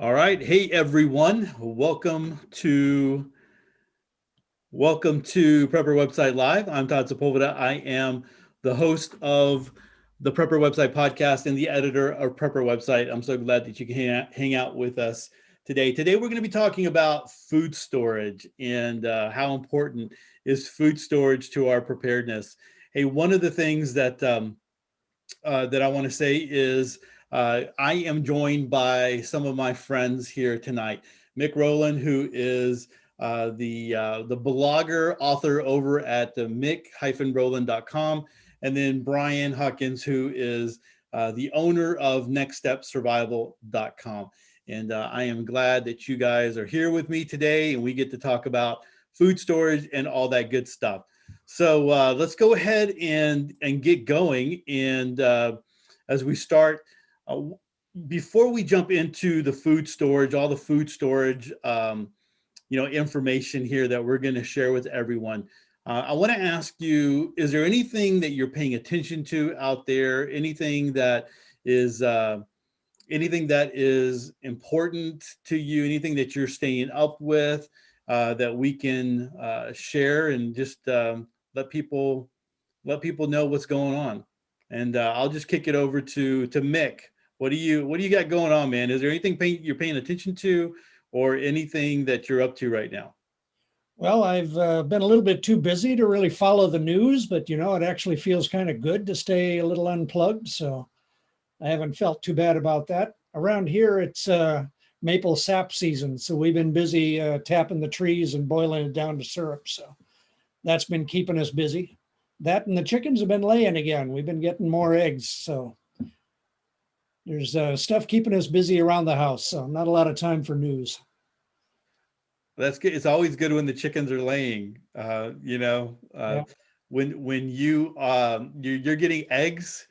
All right. Hey everyone. Welcome to Prepper Website Live. I'm Todd Sepulveda. I am the host of the Prepper Website podcast and the editor of Prepper Website. I'm so glad that you can hang out with us today. Today we're going to be talking about food storage and how important is food storage to our preparedness. Hey, one of the things that I want to say is I am joined by some of my friends here tonight. Mick Rowland, who is the blogger author over at the mick-rowland.com, and then Brian Huckins, who is the owner of nextstepsurvival.com. And I am glad that you guys are here with me today, and we get to talk about food storage and all that good stuff. So let's go ahead and get going. And as we start, uh, before we jump into the food storage, all the food storage, information here that we're going to share with everyone, I want to ask you: is there anything that you're paying attention to out there? Anything that is important to you? Anything that you're staying up with that we can share and just let people know what's going on. And I'll just kick it over to Mick. What do you got going on, man? Is there anything you're paying attention to, or anything that you're up to right now? Well, I've been a little bit too busy to really follow the news, but it actually feels kind of good to stay a little unplugged. So I haven't felt too bad about that. Around here, it's maple sap season. So we've been busy tapping the trees and boiling it down to syrup. So that's been keeping us busy. That and the chickens have been laying again. We've been getting more eggs. So there's stuff keeping us busy around the house. So not a lot of time for news. That's good. It's always good when the chickens are laying. Yeah. When you're getting eggs,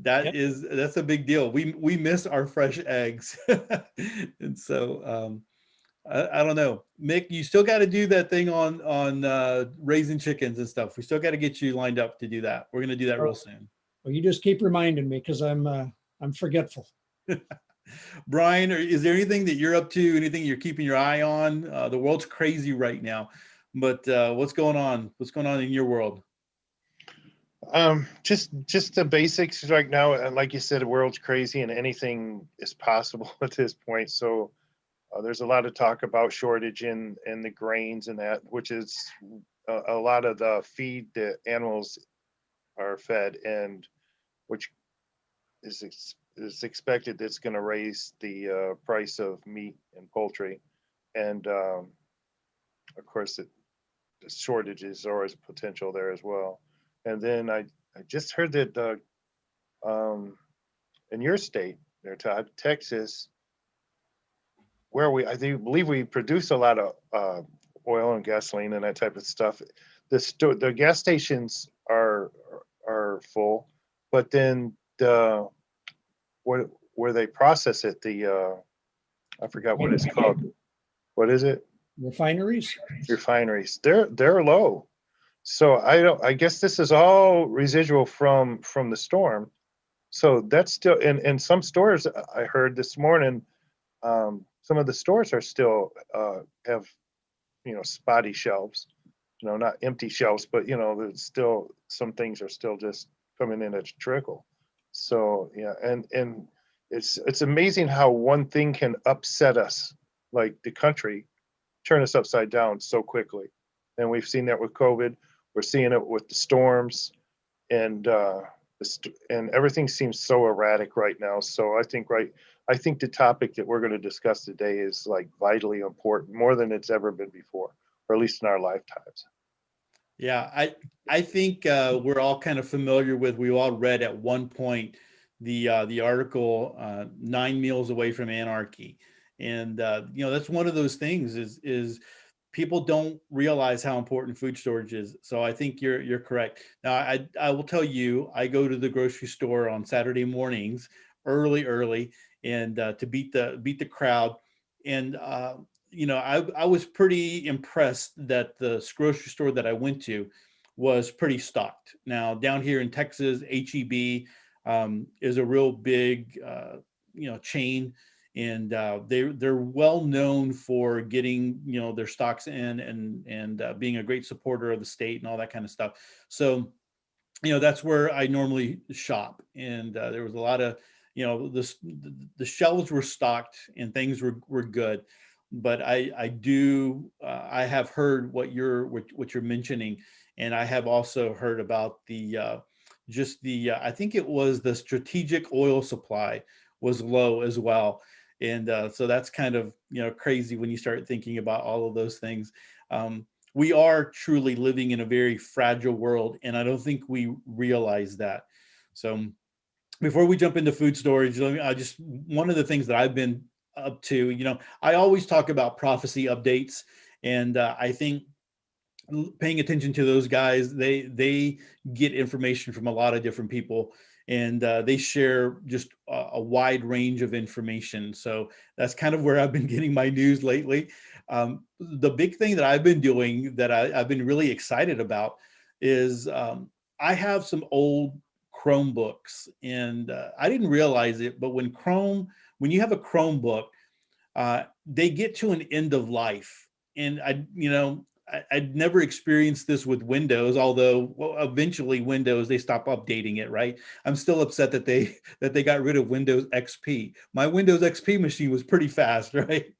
Yep. that's a big deal. We miss our fresh eggs, and so I don't know, Mick. You still got to do that thing on raising chickens and stuff. We still got to get you lined up to do that. We're gonna do that real soon. Well, you just keep reminding me because I'm forgetful. Brian, is there anything that you're up to? Anything you're keeping your eye on? The world's crazy right now, but what's going on? What's going on in your world? Just the basics right now. And like you said, the world's crazy and anything is possible at this point. So there's a lot of talk about shortage in the grains and that, which is a lot of the feed the animals are fed, and which is expected that's going to raise the price of meat and poultry. And of course, the shortages are always potential there as well. And then I just heard that in your state there, Todd, Texas, where believe we produce a lot of oil and gasoline and that type of stuff. The gas stations are full, but then where they process it, I forgot what it's called. What is it? Refineries. Refineries. They're low. So I guess this is all residual from the storm. So that's still in some stores. I heard this morning, some of the stores are still have spotty shelves. Not empty shelves, but there's still some things are still just coming in at a trickle. So yeah, and it's amazing how one thing can upset us, like the country, turn us upside down so quickly. And we've seen that with COVID. We're seeing it with the storms, and and everything seems so erratic right now. So I think the topic that we're going to discuss today is like vitally important, more than it's ever been before, or at least in our lifetimes. Yeah, I think we're all kind of familiar with. We all read at one point the article 9 Meals Away from Anarchy, and that's one of those things is people don't realize how important food storage is. So I think you're correct. Now I will tell you, I go to the grocery store on Saturday mornings early, and to beat the crowd. And I was pretty impressed that the grocery store that I went to was pretty stocked. Now down here in Texas, HEB is a real big chain, and they're well known for getting, you know, their stocks in, and being a great supporter of the state and all that kind of stuff. So, you know, that's where I normally shop, and there was a lot of, you know, the shelves were stocked and things were good. But I have heard what you're mentioning, and I have also heard about the just the I think it was the strategic oil supply was low as well. And so that's kind of, you know, crazy when you start thinking about all of those things. We are truly living in a very fragile world, and I don't think we realize that. So before we jump into food storage, I just, one of the things that I've been up to, you know, I always talk about prophecy updates, and I think paying attention to those guys, they get information from a lot of different people, and they share just a wide range of information. So that's kind of where I've been getting my news lately. The big thing that I've been doing that I've been really excited about is I have some old Chromebooks, and I didn't realize it, but when you have a Chromebook, they get to an end of life. And I'd never experienced this with Windows, although eventually Windows, they stop updating it, right? I'm still upset that they got rid of Windows XP. My Windows XP machine was pretty fast, right?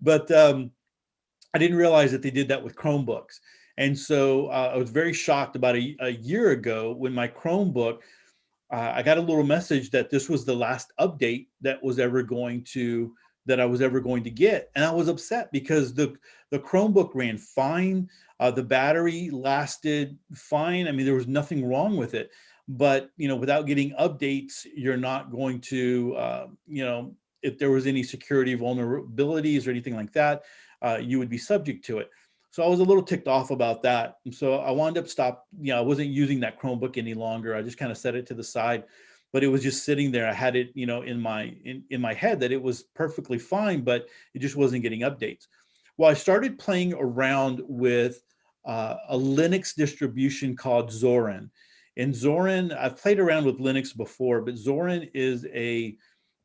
But I didn't realize that they did that with Chromebooks. And so I was very shocked about a year ago when my Chromebook, I got a little message that this was the last update that I was ever going to get. And I was upset because the Chromebook ran fine. The battery lasted fine. I mean, there was nothing wrong with it. But, you know, without getting updates, you're not going to, if there was any security vulnerabilities or anything like that, you would be subject to it. So I was a little ticked off about that. And so I wound up I wasn't using that Chromebook any longer. I just kind of set it to the side, but it was just sitting there. I had it, you know, in my head that it was perfectly fine, but it just wasn't getting updates. Well, I started playing around with a Linux distribution called Zorin. And Zorin, I've played around with Linux before, but Zorin is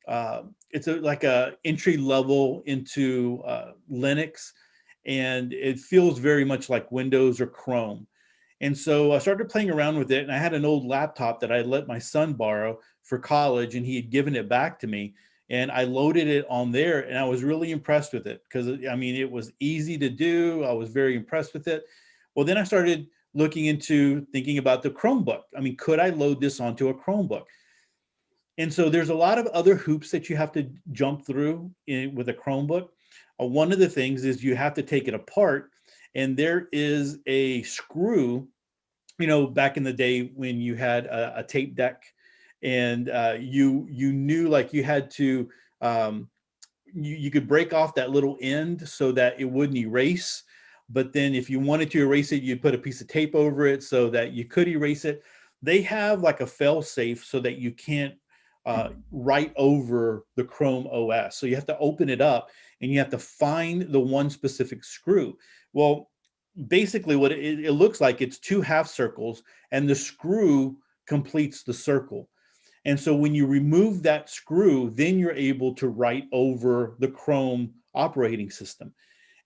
like a entry level into Linux, and it feels very much like Windows or Chrome. And so I started playing around with it, and I had an old laptop that I let my son borrow for college, and he had given it back to me, and I loaded it on there, and I was really impressed with it because, I mean, it was easy to do. I was very impressed with it. Well, then I started looking into thinking about the Chromebook. I mean, could I load this onto a Chromebook? And so there's a lot of other hoops that you have to jump through with a Chromebook. One of the things is you have to take it apart, and there is a screw, you know, back in the day when you had a tape deck, and you knew, like, you had to, you could break off that little end so that it wouldn't erase. But then if you wanted to erase it, you'd put a piece of tape over it so that you could erase it. They have like a fail safe so that you can't write over the Chrome OS. So you have to open it up and you have to find the one specific screw. Well, basically what it looks like, it's two half circles, and the screw completes the circle. And so when you remove that screw, then you're able to write over the Chrome operating system.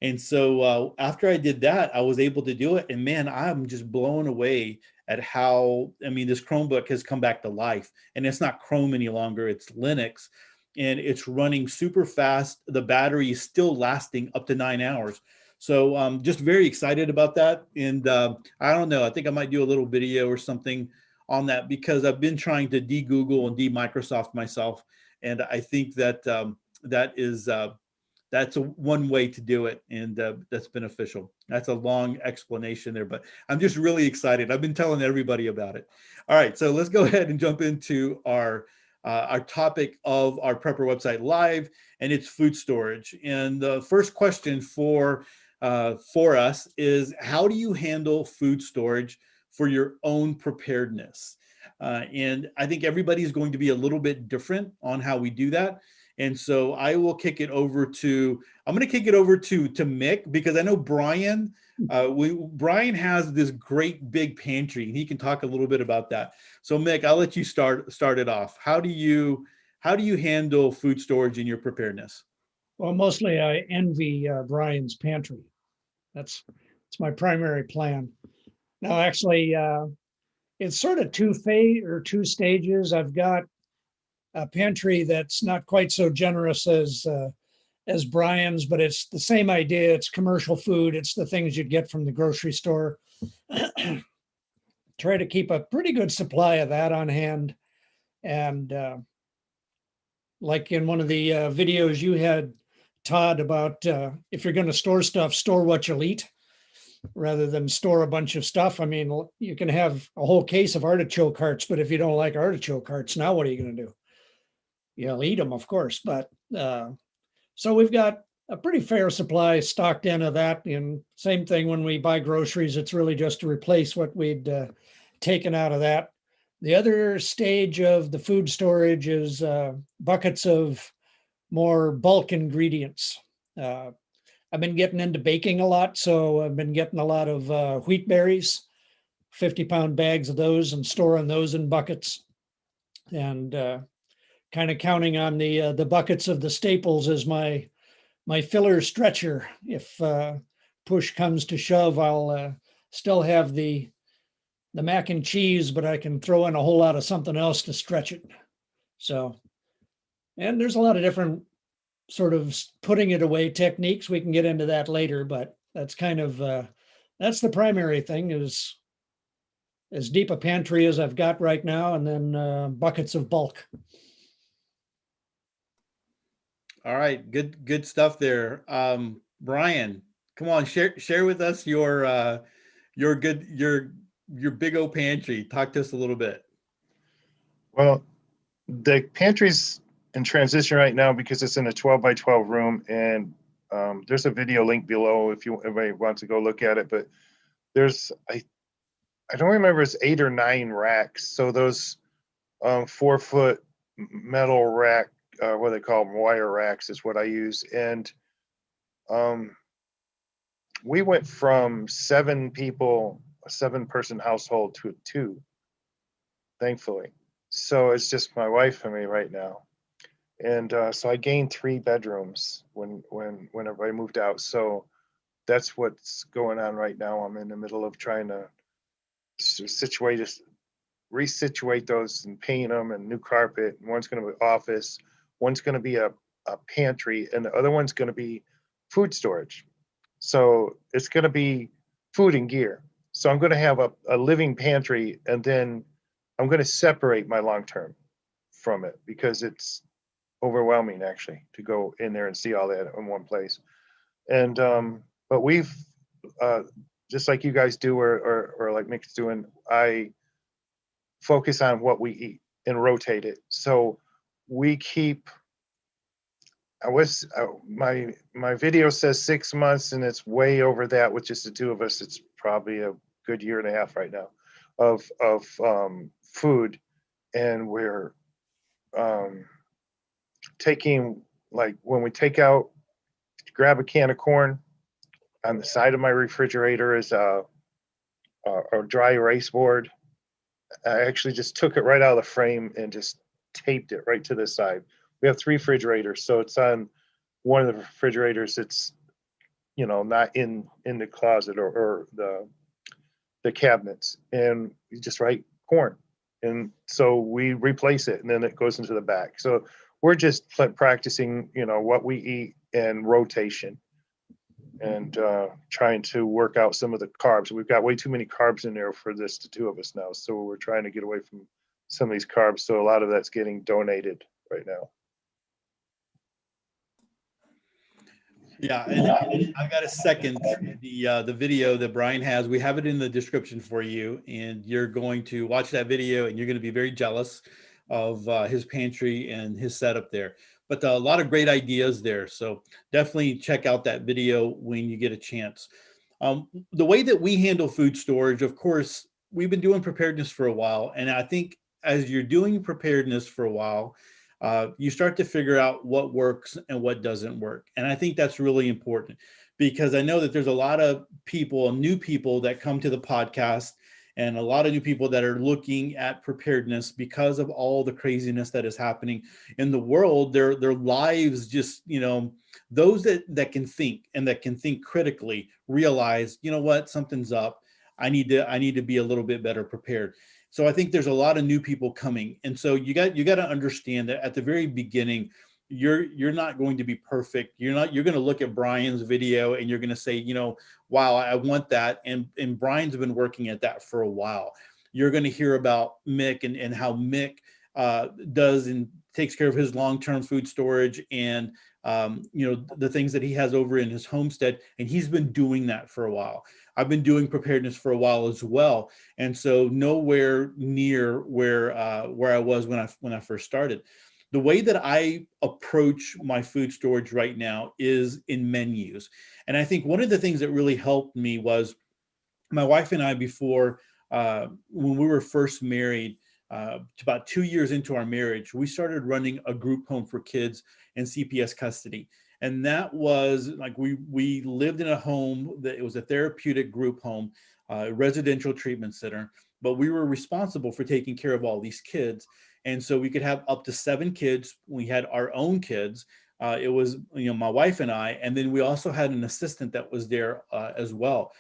And so after I did that, I was able to do it. And man, I'm just blown away at how, I mean, this Chromebook has come back to life. And it's not Chrome any longer, it's Linux. And it's running super fast. The battery is still lasting up to 9 hours. So I'm just very excited about that. And I don't know, I think I might do a little video or something on that, because I've been trying to de-Google and de-Microsoft myself. And I think that that's one way to do it, and that's beneficial. That's a long explanation there, but I'm just really excited. I've been telling everybody about it. All right, so let's go ahead and jump into our topic of our Prepper Website Live, and it's food storage. And the first question for us is, how do you handle food storage for your own preparedness? And I think everybody's going to be a little bit different on how we do that. And so I'm going to kick it over to Mick, because I know Brian, Brian has this great big pantry, and he can talk a little bit about that. So Mick, I'll let you start it off. How do you how do you handle food storage in your preparedness? Well, mostly I envy Brian's pantry. It's my primary plan. Now, actually, it's sort of two stages. I've got a pantry that's not quite so generous as Brian's, but it's the same idea. It's commercial food. It's the things you'd get from the grocery store. Try to keep a pretty good supply of that on hand. And like in one of the videos you had, Todd, about if you're going to store stuff, store what you'll eat rather than store a bunch of stuff. I mean, you can have a whole case of artichoke hearts, but if you don't like artichoke hearts, now what are you going to do? You'll eat them, of course. But so we've got a pretty fair supply stocked in of that. And same thing when we buy groceries, it's really just to replace what we'd taken out of that. The other stage of the food storage is buckets of more bulk ingredients. I've been getting into baking a lot, so I've been getting a lot of wheat berries, 50-pound bags of those, and storing those in buckets, and kind of counting on the buckets of the staples as my filler stretcher. If push comes to shove, I'll still have the mac and cheese, but I can throw in a whole lot of something else to stretch it. So, and there's a lot of different sort of putting it away techniques. We can get into that later, but that's kind of, that's the primary thing, is as deep a pantry as I've got right now, and then buckets of bulk. All right, good stuff there. Brian, come on, share with us your big old pantry. Talk to us a little bit. Well, the pantry's in transition right now because it's in a 12 by 12 room, and there's a video link below if anybody wants to go look at it. But there's I don't remember, it's 8 or 9 racks. So those 4-foot metal rack, what they call them, wire racks, is what I use. And we went from 7 people, a 7-person household, to 2, thankfully. So it's just my wife and me right now. And so I gained 3 bedrooms whenever I moved out. So that's what's going on right now. I'm in the middle of trying to resituate those and paint them, and new carpet. And one's going to be office, one's going to be a pantry, and the other one's going to be food storage. So it's going to be food and gear. So I'm going to have a living pantry, and then I'm going to separate my long-term from it because it's overwhelming actually to go in there and see all that in one place. And but we've just like you guys do, or like Mick's doing, I focus on what we eat and rotate it. So we keep, my video says 6 months, and it's way over that with just the 2 of us. It's probably a good 1.5 years right now of food. And we're taking, like, when we take out, grab a can of corn, on the side of my refrigerator is a dry erase board. I actually just took it right out of the frame and just taped it right to the side. We have 3 refrigerators, so it's on one of the refrigerators. It's, not in the closet or the cabinets, and you just write corn, and so we replace it, and then it goes into the back. So we're just practicing, what we eat and rotation, and trying to work out some of the carbs. We've got way too many carbs in there for the 2 of us now, so we're trying to get away from some of these carbs. So a lot of that's getting donated right now. Yeah, and I got to second the video that Brian has. We have it in the description for you, and you're going to watch that video, and you're going to be very jealous of his pantry and his setup there. But a lot of great ideas there. So definitely check out that video when you get a chance. The way that we handle food storage, of course, we've been doing preparedness for a while. And I think as you're doing preparedness for a while, you start to figure out what works and what doesn't work. And I think that's really important, because I know that there's a lot of people, new people, that come to the podcast and a lot of new people that are looking at preparedness because of all the craziness that is happening in the world. Their lives just, those that can think and that can think critically realize, you know what, something's up. I need to be a little bit better prepared. So I think there's a lot of new people coming. And so you got to understand that at the very beginning, you're not going to be perfect. You're going to look at Brian's video and you're going to say, wow, I want that. And Brian's been working at that for a while. You're going to hear about Mick and how Mick does and takes care of his long-term food storage and the things that he has over in his homestead. And he's been doing that for a while. I've been doing preparedness for a while as well. And so nowhere near where I was when I first started. The way that I approach my food storage right now is in menus. And I think one of the things that really helped me was my wife and I, before, when we were first married, about 2 years into our marriage, we started running a group home for kids in CPS custody. And that was like, we lived in a home that it was a therapeutic group home, residential treatment center, but we were responsible for taking care of all these kids. And so we could have up to 7 kids. We had our own kids. It was, my wife and I, and then we also had an assistant that was there as well.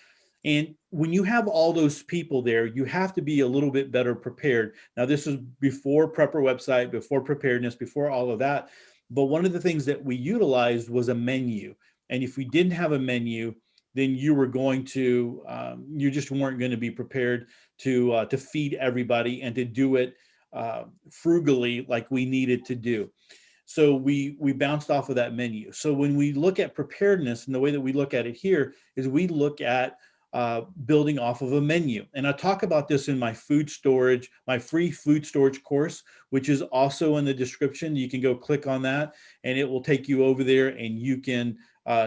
And when you have all those people there, you have to be a little bit better prepared. Now, this is before Prepper website, before preparedness, before all of that. But one of the things that we utilized was a menu. And if we didn't have a menu, then you were going to, you just weren't going to be prepared to feed everybody and to do it frugally like we needed to do. So we bounced off of that menu. So when we look at preparedness, and the way that we look at it here is we look at building off of a menu. And I talk about this in my food storage, my free food storage course, which is also in the description. You can go click on that and it will take you over there, and you can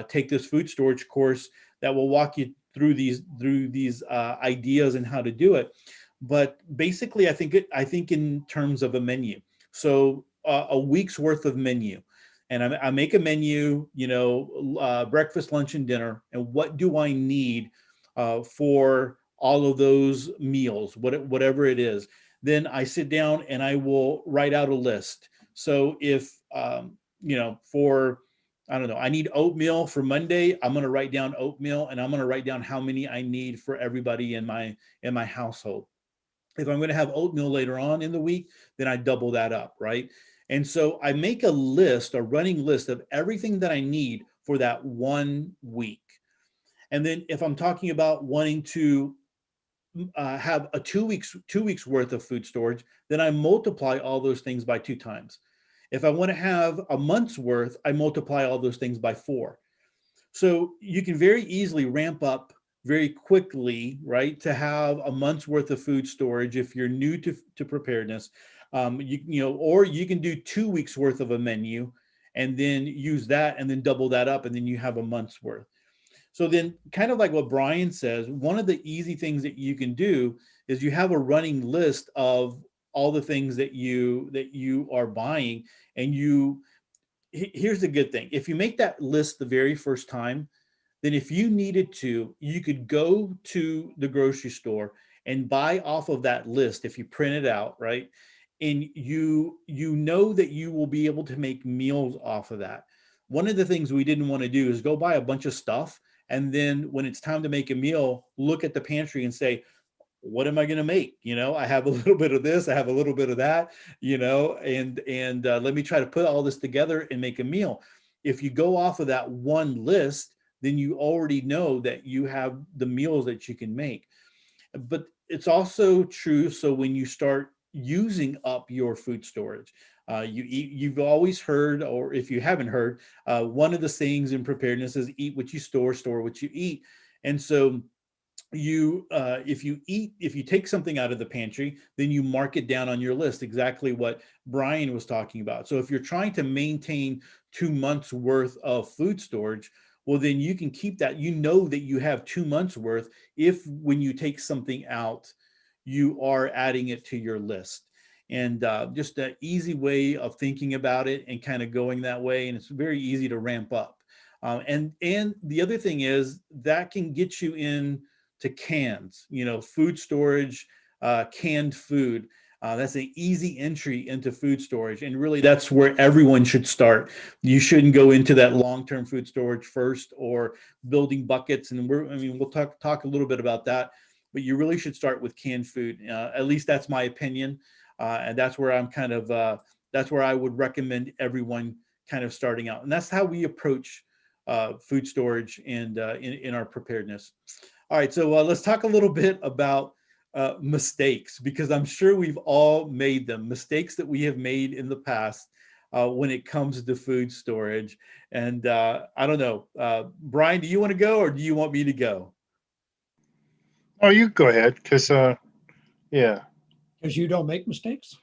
take this food storage course that will walk you through these ideas and how to do it. But basically, I think in terms of a menu. So a week's worth of menu, and I make a menu, breakfast, lunch, and dinner. And what do I need for all of those meals, whatever it is? Then I sit down and I will write out a list. So if for, I don't know, I need oatmeal for Monday, I'm going to write down oatmeal, and I'm going to write down how many I need for everybody in my household. If I'm going to have oatmeal later on in the week, then I double that up, right? And so I make a running list of everything that I need for that 1 week. And then if I'm talking about wanting to have a 2 weeks worth of food storage, then I multiply all those things by 2 times. If I want to have a month's worth, I multiply all those things by 4. So you can very easily ramp up very quickly, right, to have a month's worth of food storage if you're new to preparedness. Or you can do 2 weeks worth of a menu and then use that and then double that up, and then you have a month's worth. So then, kind of like what Brian says, one of the easy things that you can do is you have a running list of all the things that you are buying. And here's the good thing. If you make that list the very first time, then if you needed to, you could go to the grocery store and buy off of that list if you print it out, right? And you know that you will be able to make meals off of that. One of the things we didn't want to do is go buy a bunch of stuff, and then when it's time to make a meal, look at the pantry and say, what am I going to make? I have a little bit of this, I have a little bit of that, and let me try to put all this together and make a meal. If you go off of that one list, then you already know that you have the meals that you can make. But it's also true. So when you start using up your food storage, you've always heard, or if you haven't heard, one of the sayings in preparedness is eat what you store what you eat. And so if you take something out of the pantry, then you mark it down on your list, exactly what Brian was talking about. So if you're trying to maintain 2 months worth of food storage, well, then you can keep that. That you have 2 months worth if when you take something out, you are adding it to your list. And just an easy way of thinking about it and kind of going that way. And it's very easy to ramp up. And the other thing is that can get you in to cans, food storage, canned food. That's an easy entry into food storage. And really, that's where everyone should start. You shouldn't go into that long-term food storage first or building buckets. And we'll talk a little bit about that, but you really should start with canned food. At least that's my opinion. And that's where that's where I would recommend everyone kind of starting out. And that's how we approach food storage and in our preparedness. All right, so let's talk a little bit about mistakes, because I'm sure we've all made them, mistakes that we have made in the past when it comes to food storage. And I don't know, Brian, do you want to go or do you want me to go? Oh, you go ahead, because yeah. Because you don't make mistakes?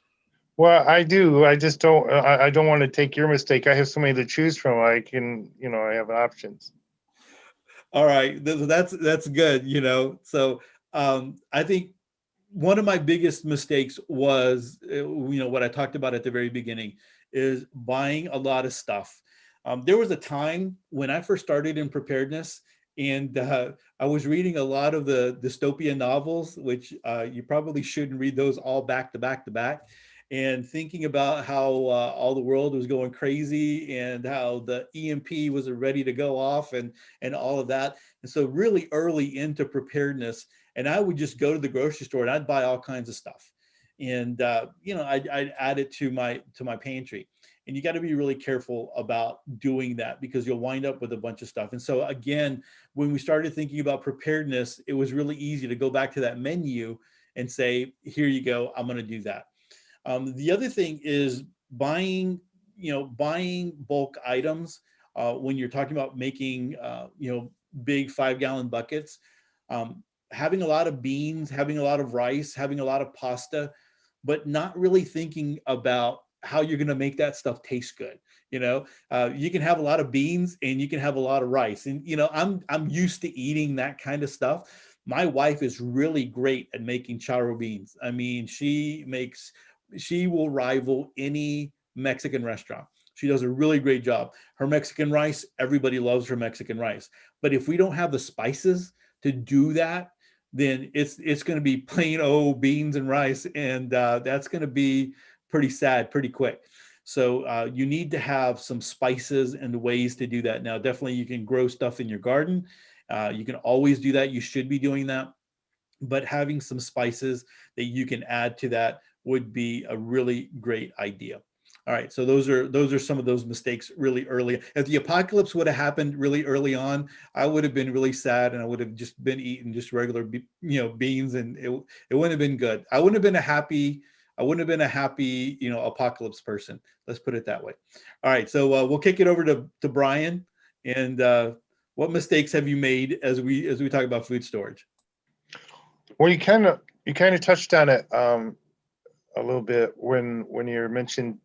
Well, I do. I just don't. I don't want to take your mistake. I have so many to choose from. I can, I have options. All right, that's good. So I think one of my biggest mistakes was, what I talked about at the very beginning, is buying a lot of stuff. There was a time when I first started in preparedness, and I was reading a lot of the dystopian novels, which you probably shouldn't read those all back to back to back, and thinking about how all the world was going crazy and how the EMP was ready to go off and all of that. And so really early into preparedness, and I would just go to the grocery store and I'd buy all kinds of stuff. And I'd add it to my pantry. And you got to be really careful about doing that, because you'll wind up with a bunch of stuff. And so again, when we started thinking about preparedness, it was really easy to go back to that menu and say, here you go, I'm going to do that. The other thing is buying bulk items when you're talking about making, big 5-gallon buckets. Having a lot of beans, having a lot of rice, having a lot of pasta, but not really thinking about how you're going to make that stuff taste good. You can have a lot of beans and you can have a lot of rice. And, I'm used to eating that kind of stuff. My wife is really great at making charro beans. I mean, she will rival any Mexican restaurant. She does a really great job. Her Mexican rice, everybody loves her Mexican rice. But if we don't have the spices to do that, then it's going to be plain old beans and rice, and that's going to be pretty sad pretty quick. So you need to have some spices and ways to do that. Now, definitely you can grow stuff in your garden. You can always do that. You should be doing that. But having some spices that you can add to that would be a really great idea. All right, so those are some of those mistakes really early. If the apocalypse would have happened really early on, I would have been really sad, and I would have just been eating just regular, beans, and it wouldn't have been good. I wouldn't have been a happy, apocalypse person. Let's put it that way. All right, so we'll kick it over to Brian. And what mistakes have you made as we talk about food storage? Well, you kind of touched on it a little bit when you mentioned.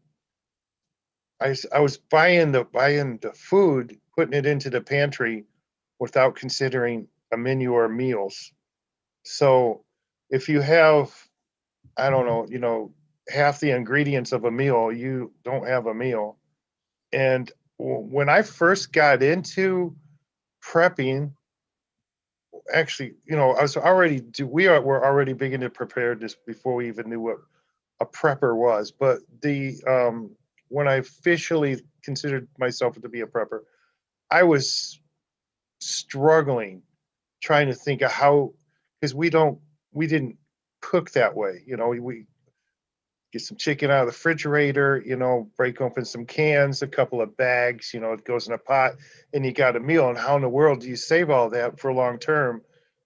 I was buying the food, putting it into the pantry without considering a menu or meals. So if you have, I don't know, half the ingredients of a meal, you don't have a meal. And when I first got into prepping, actually, I was already we were already big into preparedness before we even knew what a prepper was. But when I officially considered myself to be a prepper, I was struggling trying to think of how, because we didn't cook that way. We get some chicken out of the refrigerator, break open some cans, a couple of bags, it goes in a pot, and you got a meal. And how in the world do you save all that for long term?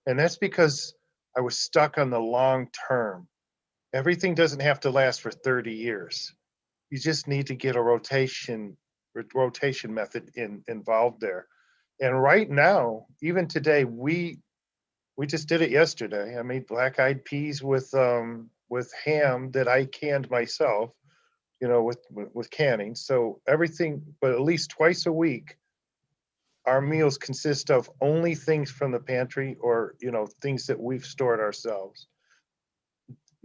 And that's because I was stuck on the long term. Everything doesn't have to last for 30 years. You just need to get a rotation method involved there. And right now, even today, we just did it yesterday. I made black-eyed peas with ham that I canned myself, with canning. So everything, but at least twice a week, our meals consist of only things from the pantry or, things that we've stored ourselves.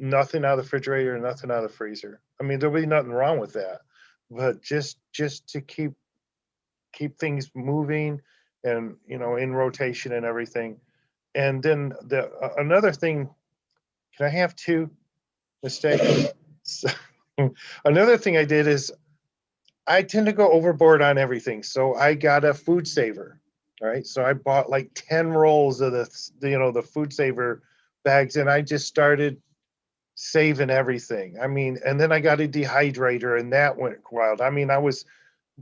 Nothing out of the refrigerator, nothing out of the freezer. I mean, there'll be nothing wrong with that, but just to keep things moving and, in rotation and everything. And then another thing, can I have two mistakes? So, another thing I did is I tend to go overboard on everything. So I got a food saver. All right. So I bought like 10 rolls of the food saver bags, and I just started saving everything. I mean, and then I got a dehydrator, and that went wild. I mean,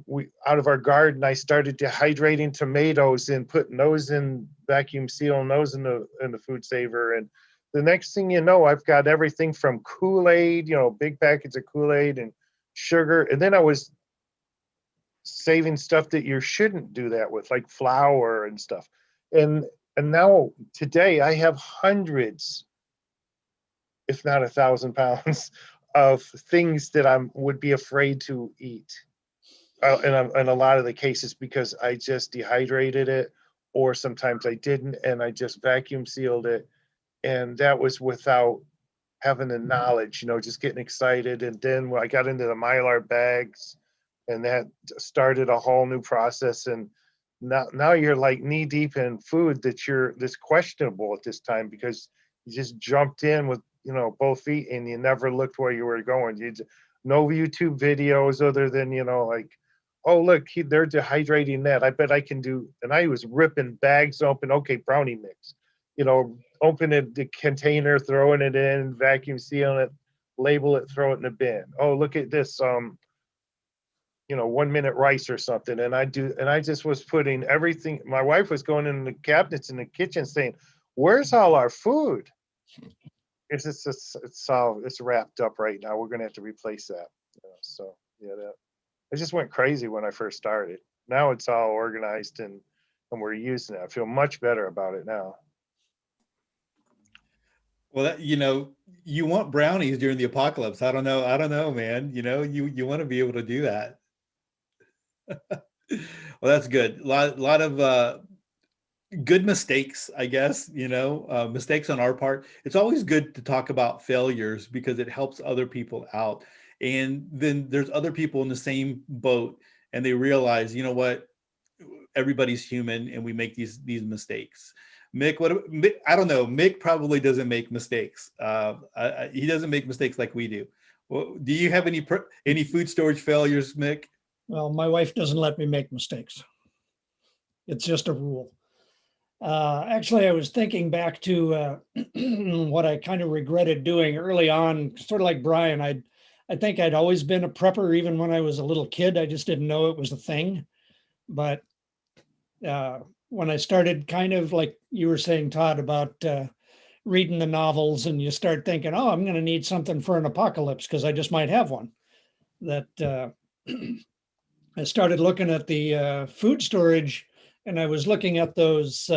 we out of our garden, I started dehydrating tomatoes and putting those in vacuum seal and those in the food saver. And the next thing you know, I've got everything from Kool-Aid, big packets of Kool-Aid and sugar. And then I was saving stuff that you shouldn't do that with, like flour and stuff. And now today I have hundreds, if not 1,000 pounds of things that I would be afraid to eat. In a lot of the cases, because I just dehydrated it, or sometimes I didn't, and I just vacuum sealed it. And that was without having the knowledge, just getting excited. And then when I got into the Mylar bags, and that started a whole new process. And now you're like knee deep in food that's questionable at this time, because you just jumped in with, both feet, and you never looked where you were going. No YouTube videos other than, like, oh, look, they're dehydrating that. I bet I can do. And I was ripping bags open. Okay, brownie mix, opening the container, throwing it in, vacuum sealing it, label it, throw it in the bin. Oh, look at this, 1 minute rice or something. And I just was putting everything. My wife was going in the cabinets in the kitchen saying, "Where's all our food?" It's wrapped up right now. We're going to have to replace that. So yeah, it just went crazy when I first started. Now it's all organized and we're using it. I feel much better about it now. Well, you want brownies during the apocalypse. I don't know, man. You want to be able to do that. Well, that's good. Lot of good mistakes, I guess, mistakes on our part. It's always good to talk about failures because it helps other people out. And then there's other people in the same boat, and they realize, what, everybody's human and we make these mistakes. Mick, I don't know. Mick probably doesn't make mistakes. He doesn't make mistakes like we do. Well, do you have any food storage failures, Mick? Well, my wife doesn't let me make mistakes. It's just a rule. Actually, I was thinking back to what I kind of regretted doing early on, sort of like Brian. I think I'd always been a prepper, even when I was a little kid. I just didn't know it was a thing. But when I started, kind of like you were saying, Todd, about reading the novels, and you start thinking, oh, I'm going to need something for an apocalypse because I just might have one. That I started looking at the food storage, and I was looking at those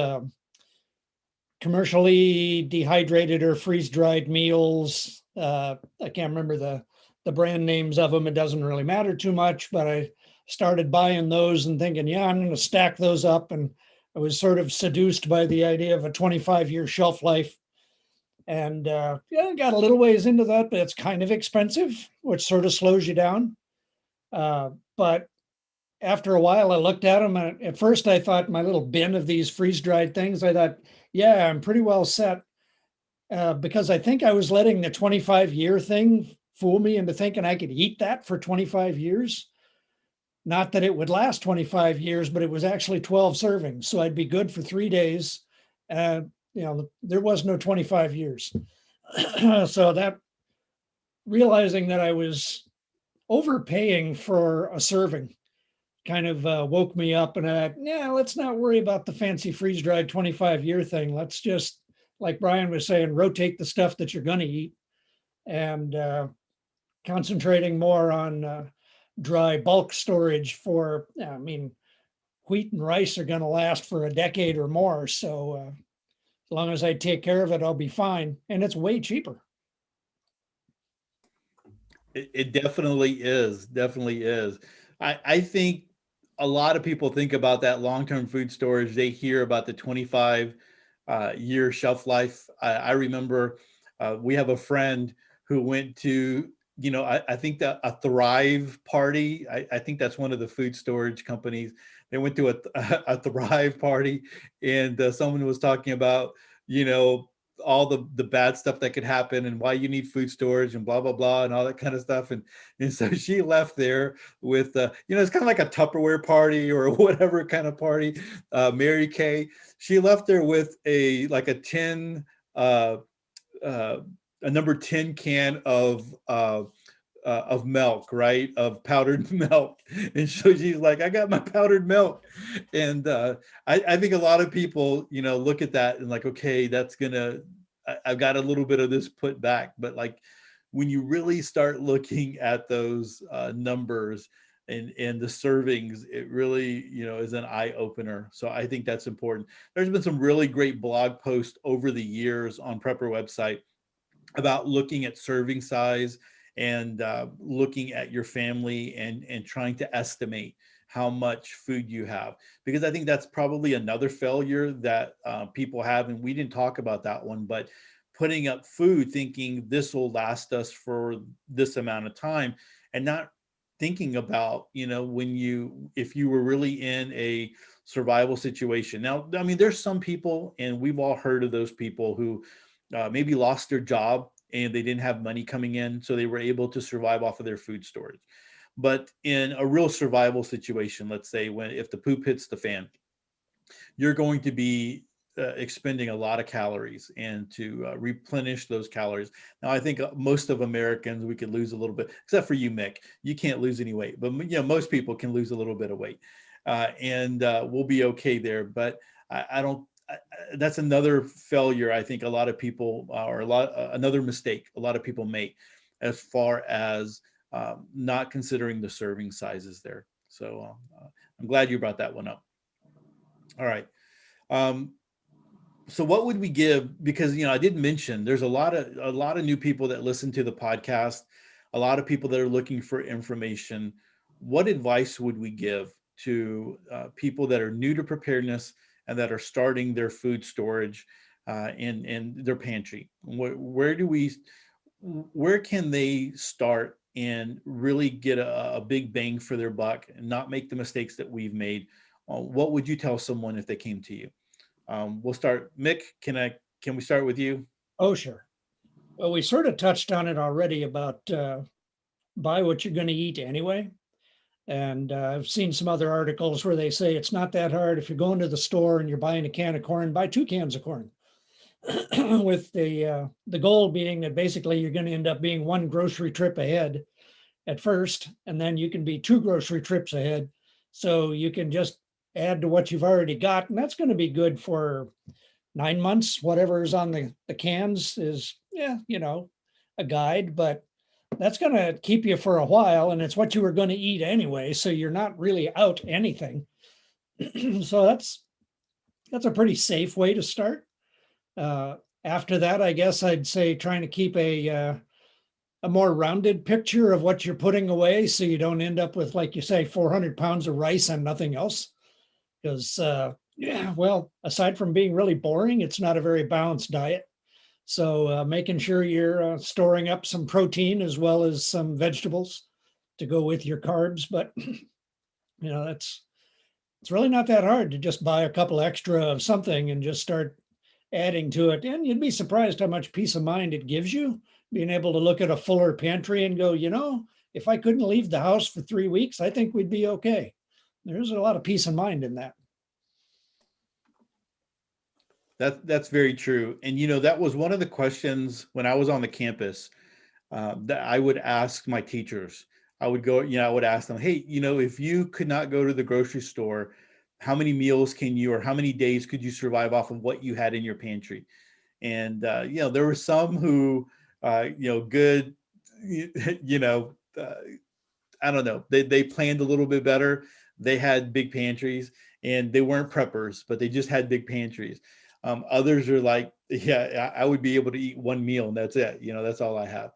commercially dehydrated or freeze-dried meals. I can't remember the brand names of them. It doesn't really matter too much, but I started buying those and thinking, yeah, I'm going to stack those up. And I was sort of seduced by the idea of a 25-year shelf life. And I got a little ways into that, but it's kind of expensive, which sort of slows you down. But after a while, I looked at them. And at first, I thought my little bin of these freeze-dried things, I thought, yeah, I'm pretty well set. Because I think I was letting the 25-year thing fool me into thinking I could eat that for 25 years. Not that it would last 25 years, but it was actually 12 servings. So I'd be good for 3 days. There was no 25 years. So that, realizing that I was overpaying for a serving, kind of woke me up, and let's not worry about the fancy freeze-dried 25-year thing. Let's just, like Brian was saying, rotate the stuff that you're going to eat, and concentrating more on dry bulk storage for, wheat and rice are going to last for a decade or more. So as long as I take care of it, I'll be fine. And it's way cheaper. It definitely is. Definitely is. I think a lot of people think about that long-term food storage. They hear about the 25-year shelf life. I remember we have a friend who went to I think that a Thrive party, I think that's one of the food storage companies. They went to a Thrive party, and someone was talking about, all the bad stuff that could happen and why you need food storage and blah, blah, blah, and all that kind of stuff. And so she left there with, it's kind of like a Tupperware party or whatever kind of party, Mary Kay. She left there with a 10, a number 10 can of milk, right? Of powdered milk. And so she's like, I got my powdered milk. And I think a lot of people, look at that and like, okay, I've got a little bit of this put back. But like, when you really start looking at those numbers and the servings, it really, is an eye opener. So I think that's important. There's been some really great blog posts over the years on Prepper website about looking at serving size and looking at your family and trying to estimate how much food you have, because I think that's probably another failure that people have, and we didn't talk about that one, but putting up food thinking this will last us for this amount of time, and not thinking about, if you were really in a survival situation. Now, I mean, there's some people, and we've all heard of those people who maybe lost their job and they didn't have money coming in, so they were able to survive off of their food storage. But in a real survival situation, let's say if the poop hits the fan, you're going to be expending a lot of calories, and to replenish those calories. Now, I think most of Americans, we could lose a little bit, except for you, Mick. You can't lose any weight, but most people can lose a little bit of weight, and we'll be okay there. But I don't. That's another failure I think a lot of people, another mistake a lot of people make, as far as not considering the serving sizes there. So I'm glad you brought that one up. All right. So what would we give? Because I did mention there's a lot of new people that listen to the podcast, a lot of people that are looking for information. What advice would we give to people that are new to preparedness and that are starting their food storage in their pantry? Where can they start and really get a big bang for their buck and not make the mistakes that we've made? What would you tell someone if they came to you? We'll start. Mick, can we start with you? Oh, sure. Well, we sort of touched on it already about buy what you're going to eat anyway. And I've seen some other articles where they say it's not that hard. If you're going to the store and you're buying a can of corn, buy 2 cans of corn. With the goal being that basically you're going to end up being 1 grocery trip ahead at first, and then you can be 2 grocery trips ahead. So you can just add to what you've already got, and that's going to be good for 9 months. Whatever is on the cans is, a guide, but that's going to keep you for a while, and it's what you were going to eat anyway, so you're not really out anything. So that's a pretty safe way to start. After that, I guess I'd say trying to keep a more rounded picture of what you're putting away, so you don't end up with, like you say, 400 pounds of rice and nothing else. Because aside from being really boring, it's not a very balanced diet. So making sure you're storing up some protein as well as some vegetables to go with your carbs. But it's really not that hard to just buy a couple extra of something and just start adding to it. And you'd be surprised how much peace of mind it gives you, being able to look at a fuller pantry and go, if I couldn't leave the house for 3 weeks, I think we'd be okay. There's a lot of peace of mind in that. That's very true. And that was one of the questions when I was on the campus that I would ask my teachers. I would go, I would ask them, hey, if you could not go to the grocery store, how many meals or how many days could you survive off of what you had in your pantry? And there were some who, good, I don't know, they planned a little bit better. They had big pantries, and they weren't preppers, but they just had big pantries. Others are like, yeah, I would be able to eat 1 meal and that's it. That's all I have.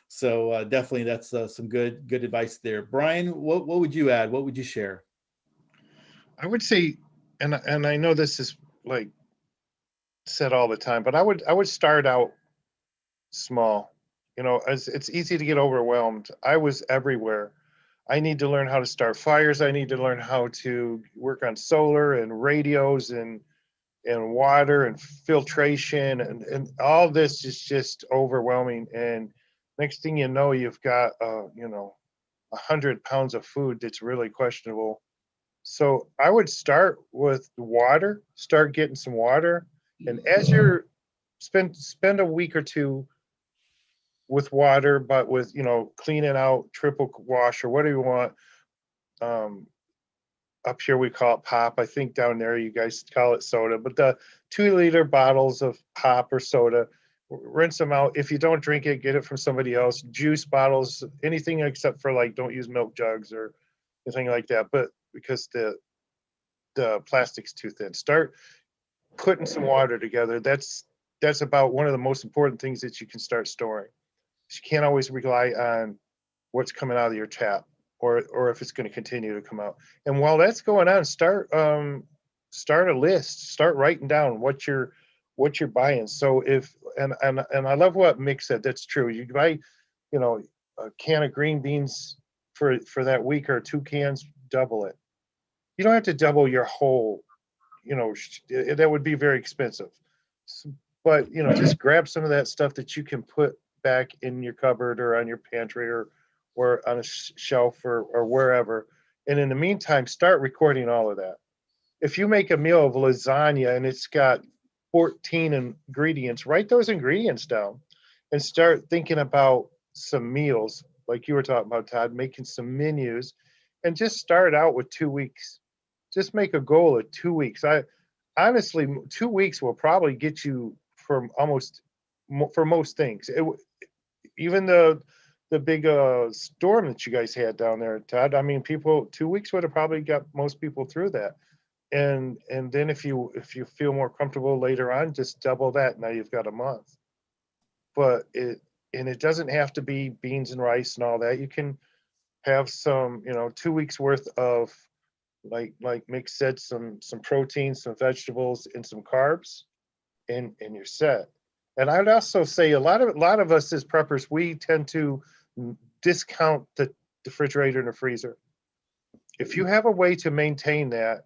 So definitely that's some good advice there. Brian, what would you add? What would you share? I would say, and I know this is like said all the time, but I would start out small. You know, as it's easy to get overwhelmed. I was everywhere. I need to learn how to start fires. I need to learn how to work on solar and radios and water and filtration, and all this is just overwhelming. And next thing you know, you've got 100 pounds of food that's really questionable. So I would start with water, start getting some water, and as you're spend a week or two with water, but with cleaning out, triple wash or whatever you want. Um, Up here we call it pop. I think down there you guys call it soda, but the 2-liter bottles of pop or soda, rinse them out. If you don't drink it, get it from somebody else. Juice bottles, anything except for like don't use milk jugs or anything like that. But because the plastic's too thin, start putting some water together. That's about one of the most important things that you can start storing. You can't always rely on what's coming out of your tap, or if it's going to continue to come out. And while that's going on, start a list, start writing down what you're buying. So if and I love what Mick said. That's true. You buy, a can of green beans for that week, or 2 cans, double it. You don't have to double your whole, that would be very expensive. But just grab some of that stuff that you can put back in your cupboard or on your pantry or on a shelf or wherever. And in the meantime, start recording all of that. If you make a meal of lasagna and it's got 14 ingredients, write those ingredients down and start thinking about some meals like you were talking about, Todd, making some menus, and just start out with 2 weeks. Just make a goal of 2 weeks. Honestly, 2 weeks will probably get you for most things. Even the big storm that you guys had down there, Todd. I mean, 2 weeks would have probably got most people through that. And then if you feel more comfortable later on, just double that. Now you've got a month. But it doesn't have to be beans and rice and all that. You can have some, 2 weeks worth of, like Mick said, some protein, some vegetables, and some carbs, and you're set. And I'd also say a lot of us as preppers, we tend to discount the refrigerator and the freezer. If you have a way to maintain that,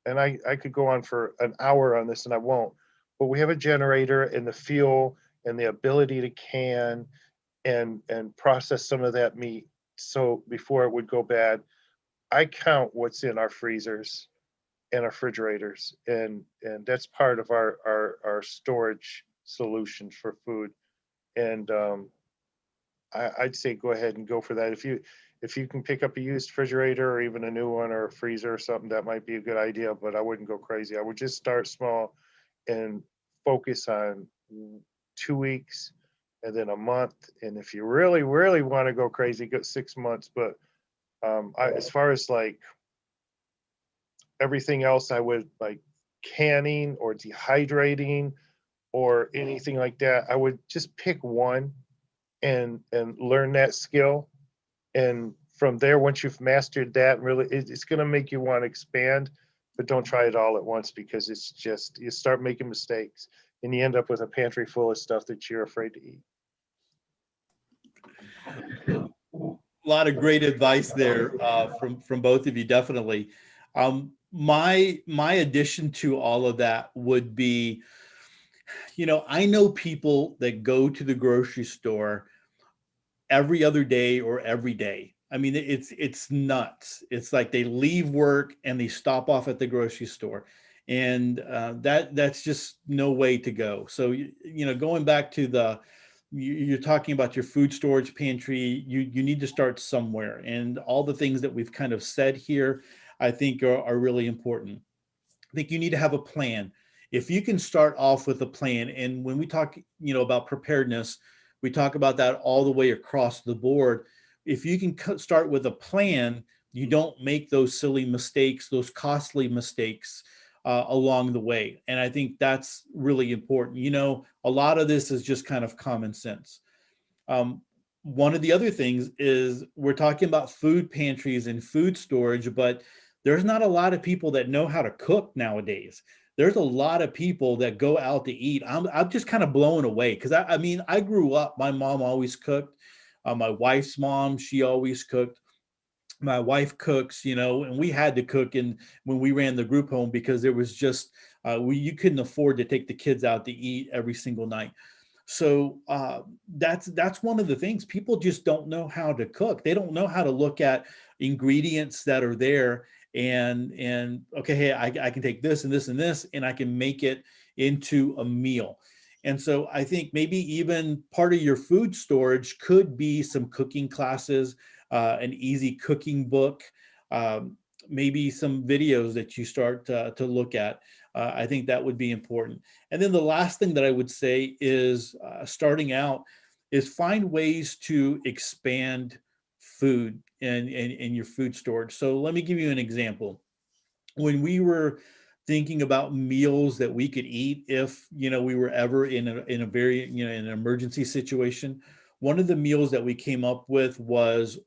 and I could go on for an hour on this and I won't, but we have a generator and the fuel and the ability to can and process some of that meat so before it would go bad. I count what's in our freezers and our refrigerators, and that's part of our storage solution for food. And I'd say go ahead and go for that. If you can pick up a used refrigerator or even a new one or a freezer or something, that might be a good idea, but I wouldn't go crazy. I would just start small and focus on 2 weeks and then a month. And if you really, really want to go crazy, go 6 months. But as far as like everything else, I would like canning or dehydrating or anything like that. I would just pick one and learn that skill. And from there, once you've mastered that, really, it's going to make you want to expand, but don't try it all at once, because it's just, you start making mistakes and you end up with a pantry full of stuff that you're afraid to eat. A lot of great advice there from both of you, definitely. My addition to all of that would be, I know people that go to the grocery store every other day or every day. I mean, it's nuts. It's like they leave work and they stop off at the grocery store, and that's just no way to go. So going back to you're talking about your food storage pantry, you need to start somewhere, and all the things that we've kind of said here, I think are really important. I think you need to have a plan. If you can start off with a plan, and when we talk, about preparedness, we talk about that all the way across the board. If you can start with a plan, you don't make those silly mistakes, those costly mistakes along the way. And I think that's really important. A lot of this is just kind of common sense. One of the other things is we're talking about food pantries and food storage, but there's not a lot of people that know how to cook nowadays. there's a lot of people that go out to eat. I'm just kind of blown away because I mean, I grew up, my mom always cooked. My wife's mom, she always cooked. My wife cooks, and we had to cook when we ran the group home because there was just you couldn't afford to take the kids out to eat every single night. So that's one of the things. People just don't know how to cook. They don't know how to look at ingredients that are there and okay, hey, I can take this and this and this, and I can make it into a meal. And so I think maybe even part of your food storage could be some cooking classes, an easy cooking book, maybe some videos that you start to look at. I think that would be important. And then the last thing that I would say is starting out is find ways to expand food in your food storage. So let me give you an example. When we were thinking about meals that we could eat if we were ever in a very in an emergency situation, one of the meals that we came up with was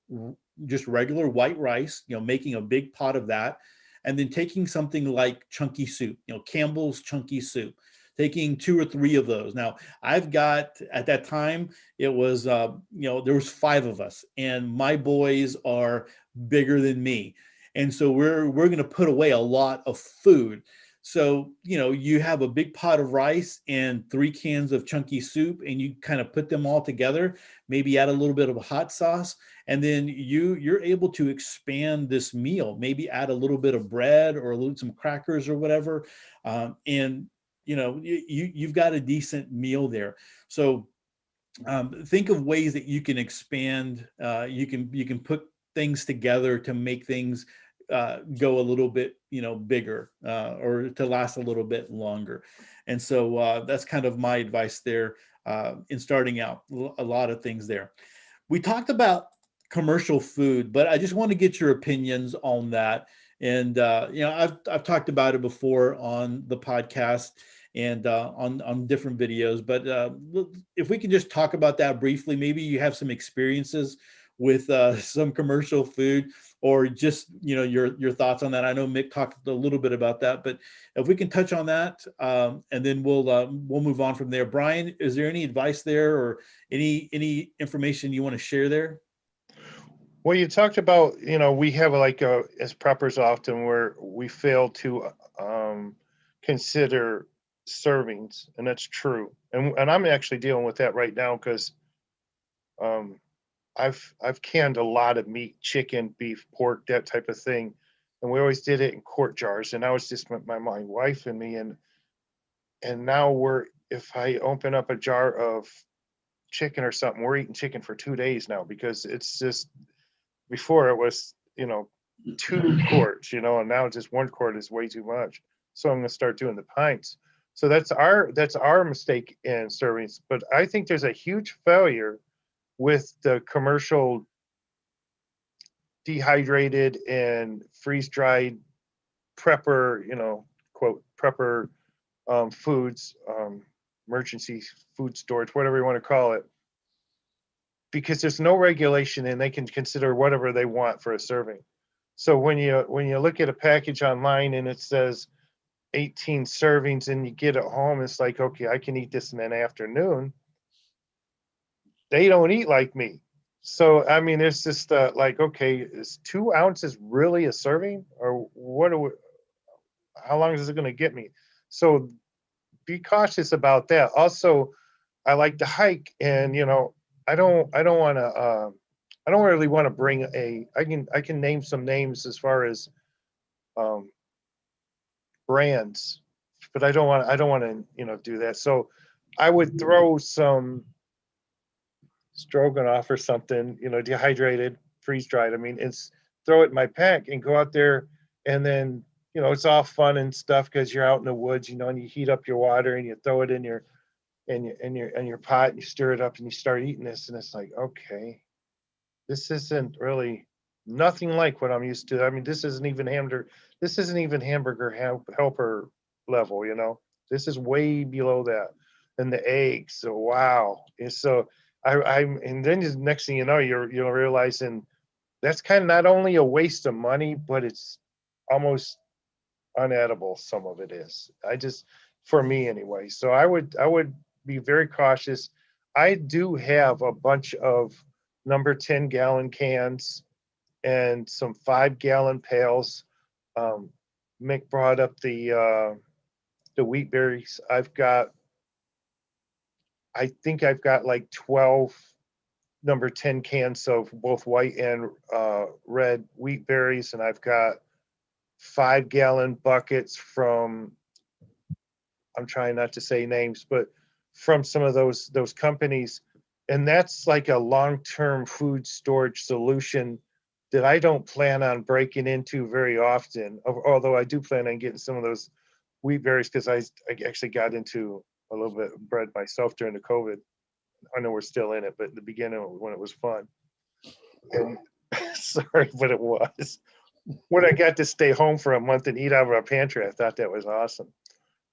just regular white rice, making a big pot of that, and then taking something like chunky soup, Campbell's chunky soup, taking 2 or 3 of those. Now I've got, at that time it was there was 5 of us, and my boys are bigger than me, and so we're going to put away a lot of food. So you have a big pot of rice and 3 cans of chunky soup, and you kind of put them all together, maybe add a little bit of a hot sauce, and then you're able to expand this meal, maybe add a little bit of bread or some crackers or whatever, and you've got a decent meal there. So think of ways that you can expand. You can put things together to make things go a little bit bigger, or to last a little bit longer. And so that's kind of my advice there in starting out. A lot of things there. We talked about commercial food, but I just want to get your opinions on that. And I've talked about it before on the podcast and on different videos. But if we can just talk about that briefly, maybe you have some experiences with some commercial food, or just your thoughts on that. I know Mick talked a little bit about that, but if we can touch on that, and then we'll move on from there. Brian, is there any advice there, or any information you want to share there? Well, you talked about, we have as preppers often where we fail to consider servings, and that's true. And I'm actually dealing with that right now because I've canned a lot of meat, chicken, beef, pork, that type of thing, and we always did it in quart jars. And now it's just my wife and me, and now if I open up a jar of chicken or something, we're eating chicken for 2 days now, because it's just, before it was 2 quarts, and now just 1 quart is way too much. So I'm going to start doing the pints. So that's our mistake in servings. But I think there's a huge failure with the commercial dehydrated and freeze-dried prepper, quote, prepper foods, emergency food storage, whatever you want to call it, because there's no regulation and they can consider whatever they want for a serving. So when you look at a package online and it says 18 servings and you get it home, it's like, okay, I can eat this in an afternoon. They don't eat like me. So, I mean, it's just okay, is 2 ounces really a serving, or how long is it going to get me? So be cautious about that. Also, I like to hike, and, I don't want to, I don't really want to bring I can name some names as far as brands, but I don't want to, do that. So I would throw some stroganoff or something, dehydrated, freeze dried. I mean, throw it in my pack and go out there, and then, it's all fun and stuff because you're out in the woods, and you heat up your water and you throw it in your pot, and you stir it up and you start eating this, and it's like, okay, this isn't really nothing like what I'm used to. I mean, this isn't even hamburger helper level. This is way below that. And the eggs, so wow. And so and then the next thing you know, you're realizing that's kind of not only a waste of money, but it's almost unedible some of it is. For me anyway. So I would be very cautious. I do have a bunch of number 10 gallon cans and some 5 gallon pails. Um, Mick brought up the wheat berries. I think I've got like 12 number 10 cans of both white and red wheat berries, and I've got 5 gallon buckets from, I'm trying not to say names, but from some of those companies. And that's like a long-term food storage solution that I don't plan on breaking into very often. Although I do plan on getting some of those wheat berries, because I actually got into a little bit of bread myself during the COVID. I know we're still in it, but at the beginning when it was fun. And sorry, but it was. When I got to stay home for a month and eat out of our pantry, I thought that was awesome.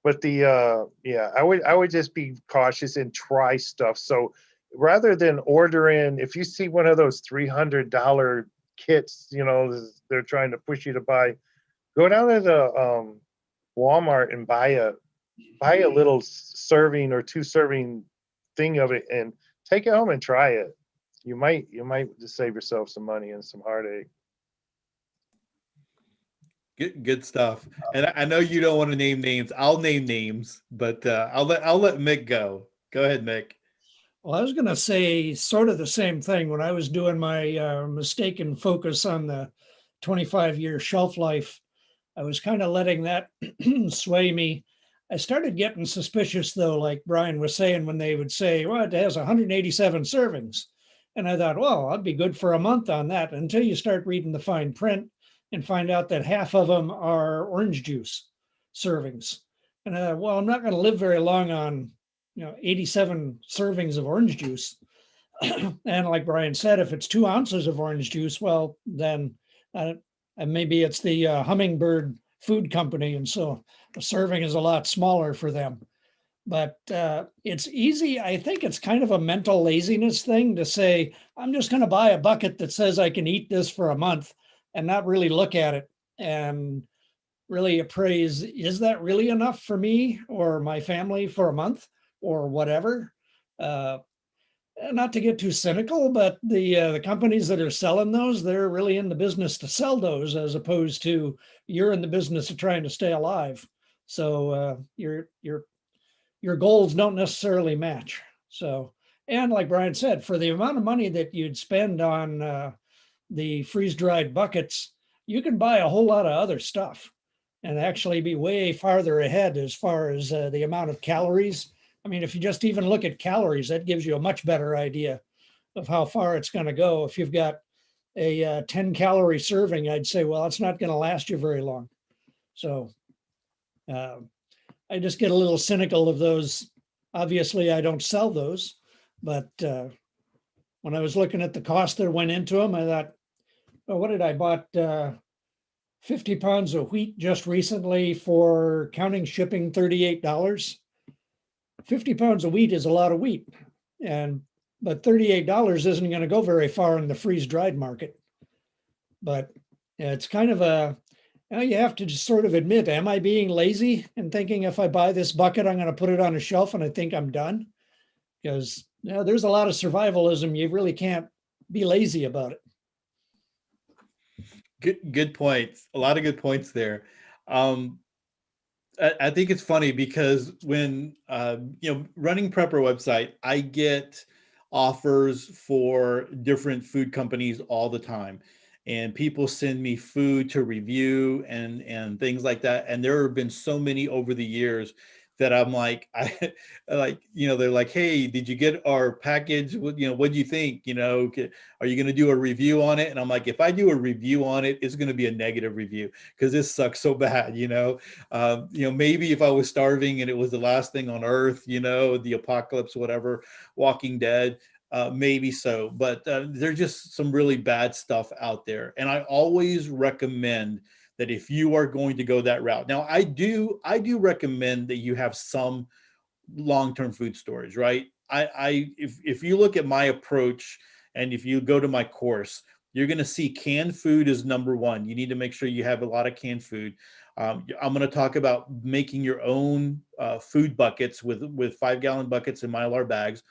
But I would just be cautious and try stuff. So rather than ordering, if you see one of those $300 kits, they're trying to push you to buy, go down to the Walmart and buy a little serving or 2 serving thing of it and take it home and try it. You might just save yourself some money and some heartache. Good stuff. And I know you don't want to name names. I'll name names, but I'll let Mick go. Go ahead, Mick. Well, I was going to say sort of the same thing when I was doing my mistaken focus on the 25-year shelf life. I was kind of letting that sway me. I started getting suspicious, though, like Brian was saying, when they would say, well, it has 187 servings. And I thought, well, I'd be good for a month on that, until you start reading the fine print and find out that half of them are orange juice servings. And I thought, well, I'm not going to live very long on 87 servings of orange juice. And like Brian said, if it's 2 ounces of orange juice, well, then and maybe it's the Hummingbird Food Company, and so the serving is a lot smaller for them. But it's easy. I think it's kind of a mental laziness thing to say, I'm just going to buy a bucket that says I can eat this for a month and not really look at it and really appraise, is that really enough for me or my family for a month or whatever? Not to get too cynical, but the companies that are selling those, they're really in the business to sell those, as opposed to you're in the business of trying to stay alive. So your goals don't necessarily match. So, and like Brian said, for the amount of money that you'd spend on the freeze-dried buckets, you can buy a whole lot of other stuff and actually be way farther ahead as far as the amount of calories. I mean, if you just even look at calories, that gives you a much better idea of how far it's going to go. If you've got a 10-calorie serving, I'd say, well, it's not going to last you very long. So I just get a little cynical of those. Obviously, I don't sell those, but when I was looking at the cost that went into them, I thought, well, what did I bought 50 pounds of wheat just recently for, counting shipping, $38. 50 pounds of wheat is a lot of wheat, but $38 isn't going to go very far in the freeze-dried market. But it's kind of you have to just sort of admit, am I being lazy and thinking if I buy this bucket, I'm going to put it on a shelf and I think I'm done? Because there's a lot of survivalism. You really can't be lazy about it. Good points. A lot of good points there. I think it's funny because when running Prepper website, I get offers for different food companies all the time, and people send me food to review and things like that. And there have been so many over the years that I'm like, they're like, hey, did you get our package? What do you think? Are you going to do a review on it? And I'm like, if I do a review on it, it's going to be a negative review because this sucks so bad. Maybe if I was starving and it was the last thing on earth, the apocalypse, whatever, Walking Dead, maybe so. But there's just some really bad stuff out there. And I always recommend that if you are going to go that route. Now, I do recommend that you have some long-term food storage, right? If you look at my approach and if you go to my course, you're going to see canned food is number one. You need to make sure you have a lot of canned food. I'm going to talk about making your own food buckets with 5-gallon buckets and Mylar bags.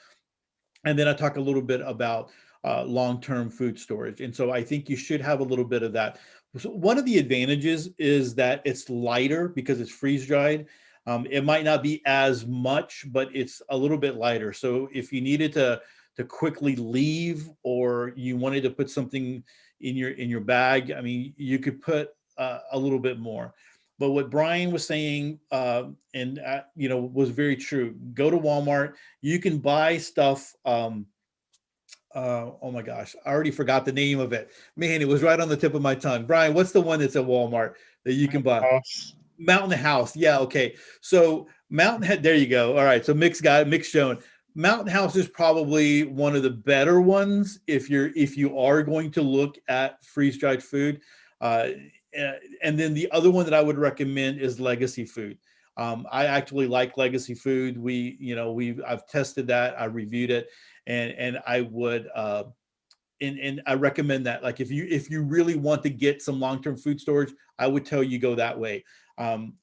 And then I talk a little bit about long-term food storage. And so I think you should have a little bit of that. So one of the advantages is that it's lighter because it's freeze dried. It might not be as much, but it's a little bit lighter. So if you needed to quickly leave, or you wanted to put something in your bag, I mean, you could put a little bit more. But what Brian was saying, was very true. Go to Walmart. You can buy stuff. Oh my gosh, I already forgot the name of it. Man, it was right on the tip of my tongue. Brian, what's the one that's at Walmart that you can buy? Mountain House. Yeah. Okay. So there you go. All right. So Mick's shown. Mountain House is probably one of the better ones if you are going to look at freeze dried food. And then the other one that I would recommend is Legacy Food. I actually like Legacy Food. I've tested that. I reviewed it, and I would and I recommend that. Like if you really want to get some long-term food storage, I would tell you go that way.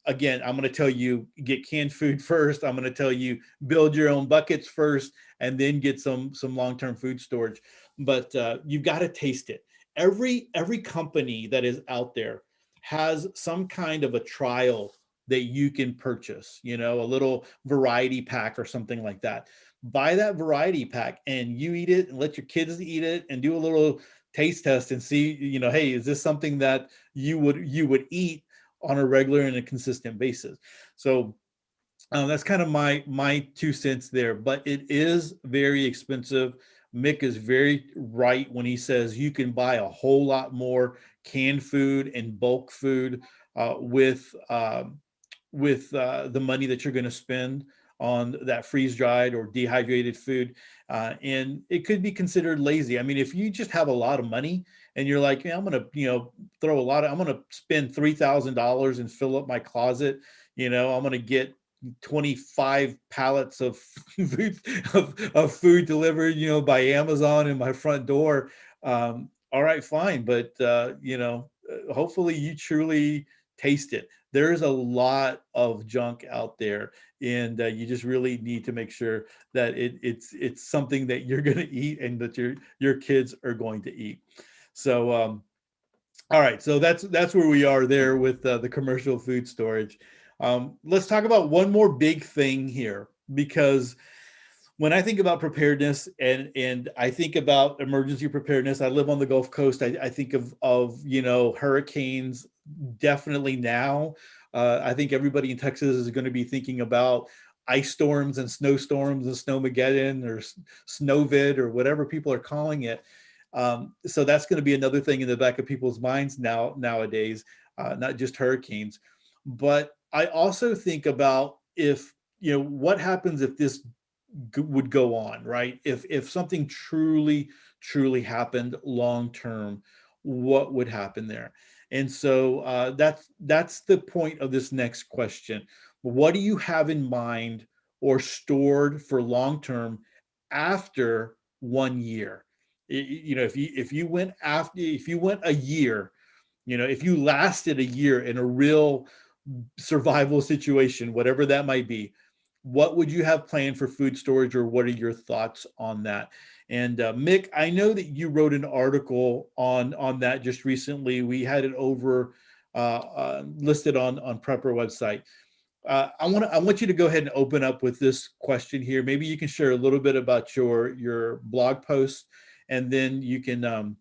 Again, I'm going to tell you get canned food first. I'm going to tell you build your own buckets first, and then get some long-term food storage. But you've got to taste it. Every company that is out there has some kind of a trial that you can purchase, a little variety pack or something like that. Buy that variety pack and you eat it, and let your kids eat it, and do a little taste test and see, hey, is this something that you would eat on a regular and a consistent basis? So that's kind of my 2 cents there, but it is very expensive. Mick is very right when he says you can buy a whole lot more canned food and bulk food with the money that you're going to spend on that freeze dried or dehydrated food. And it could be considered lazy. I mean, if you just have a lot of money and you're like, I'm going to I'm going to spend $3,000 and fill up my closet. I'm going to get 25 pallets of food delivered, by Amazon in my front door. All right, fine. But, hopefully you truly taste it. There's a lot of junk out there, and you just really need to make sure that it's something that you're going to eat and that your kids are going to eat. So, all right. So that's where we are there with the commercial food storage. Let's talk about one more big thing here, because when I think about preparedness and I think about emergency preparedness, I live on the Gulf Coast. I think of hurricanes definitely now. I think everybody in Texas is going to be thinking about ice storms and snowstorms and snowmageddon or snowvid or whatever people are calling it. So that's going to be another thing in the back of people's minds nowadays, not just hurricanes. But I also think about what happens if this would go on, right? If something truly happened long term, what would happen there? And so that's the point of this next question. What do you have in mind or stored for long term after 1 year? If you went a year, if you lasted a year in a real survival situation, whatever that might be, what would you have planned for food storage, or what are your thoughts on that? And Mick, I know that you wrote an article on that just recently. We had it over listed on Prepper website. I want you to go ahead and open up with this question here. Maybe you can share a little bit about your blog post, and then you can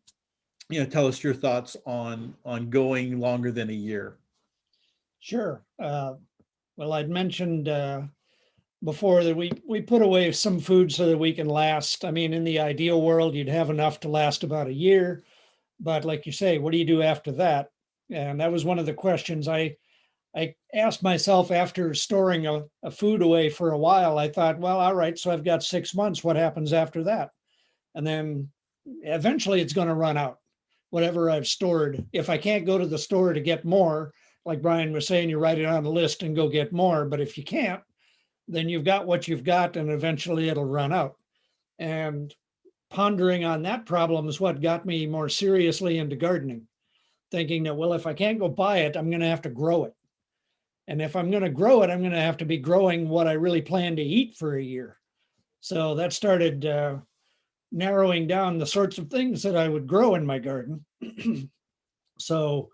tell us your thoughts on going longer than a year. Sure. Well, I'd mentioned before that we put away some food so that we can last. I mean, in the ideal world, you'd have enough to last about a year. But like you say, what do you do after that? And that was one of the questions I asked myself after storing a food away for a while. I thought, well, all right, so I've got 6 months. What happens after that? And then eventually it's going to run out, whatever I've stored. If I can't go to the store to get more, like Brian was saying, you write it on a list and go get more. But if you can't, then you've got what you've got, and eventually it'll run out. And pondering on that problem is what got me more seriously into gardening, thinking that, well, if I can't go buy it, I'm going to have to grow it. And if I'm going to grow it, I'm going to have to be growing what I really plan to eat for a year. So that started narrowing down the sorts of things that I would grow in my garden. So,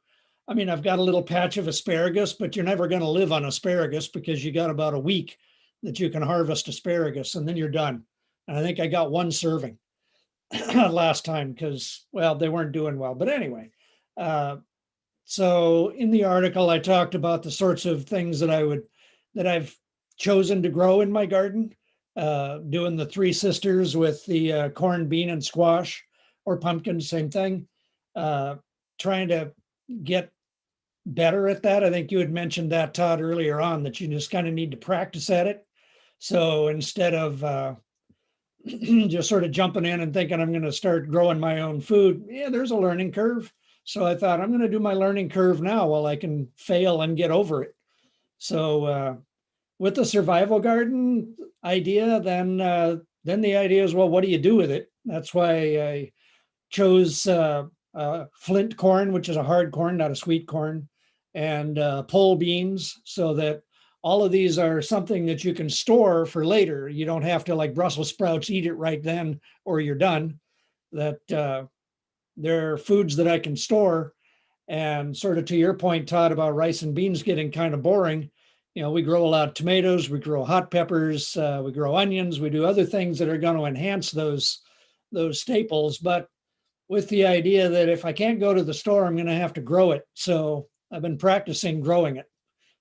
I mean, I've got a little patch of asparagus, but you're never going to live on asparagus because you got about a week that you can harvest asparagus and then you're done. And I think I got one serving last time because, well, they weren't doing well. But anyway, so in the article, I talked about the sorts of things that I've chosen to grow in my garden, doing the Three Sisters with the corn, bean, and squash, or pumpkin, same thing. Trying to get better at that. I think you had mentioned that, Todd, earlier on, that you just kind of need to practice at it. So instead of just sort of jumping in and thinking I'm going to start growing my own food, yeah, there's a learning curve. So I thought I'm going to do my learning curve now while I can fail and get over it. So with the survival garden idea, then the idea is, well, what do you do with it? That's why I chose flint corn, which is a hard corn, not a sweet corn, and pole beans, so that all of these are something that you can store for later. You don't have to, like Brussels sprouts, eat it right then or you're done. That they're foods that I can store. And sort of to your point, Todd, about rice and beans getting kind of boring, we grow a lot of tomatoes, we grow hot peppers, we grow onions, we do other things that are going to enhance those staples, but with the idea that if I can't go to the store, I'm going to have to grow it. So I've been practicing growing it.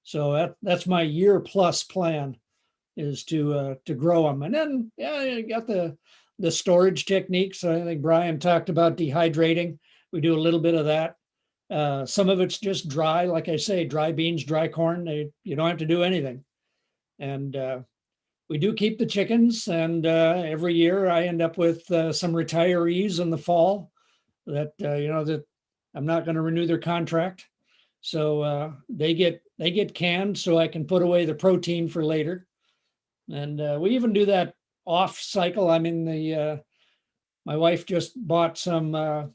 So that's my year plus plan, is to grow them. And then, yeah, you got the storage techniques. I think Brian talked about dehydrating. We do a little bit of that. Some of it's just dry, like I say, dry beans, dry corn. You don't have to do anything. And we do keep the chickens. And every year I end up with some retirees in the fall that that I'm not going to renew their contract. So they get canned so I can put away the protein for later. And we even do that off cycle. I mean, my wife just bought some, I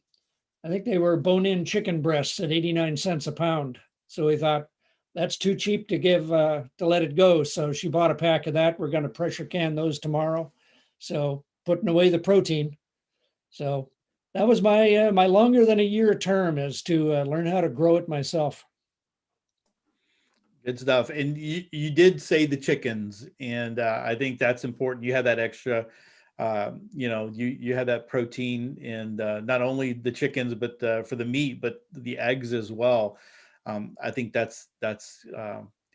think they were bone-in chicken breasts at 89 cents a pound. So we thought that's too cheap to give, to let it go. So she bought a pack of that. We're going to pressure can those tomorrow. So putting away the protein. So that was my my longer than a year term, is to learn how to grow it myself. Good stuff. And you did say the chickens, and I think that's important. You have that extra, you have that protein, and not only the chickens, but for the meat, but the eggs as well. I think that's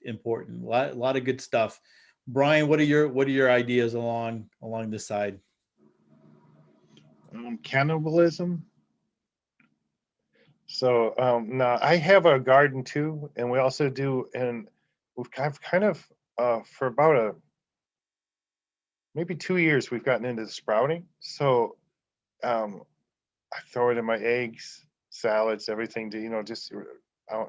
important. A lot of good stuff. Brian, what are your ideas along this side? Cannibalism. So now I have a garden too, and we also do, and I've kind of for about maybe 2 years we've gotten into the sprouting. So I throw it in my eggs, salads, everything to just I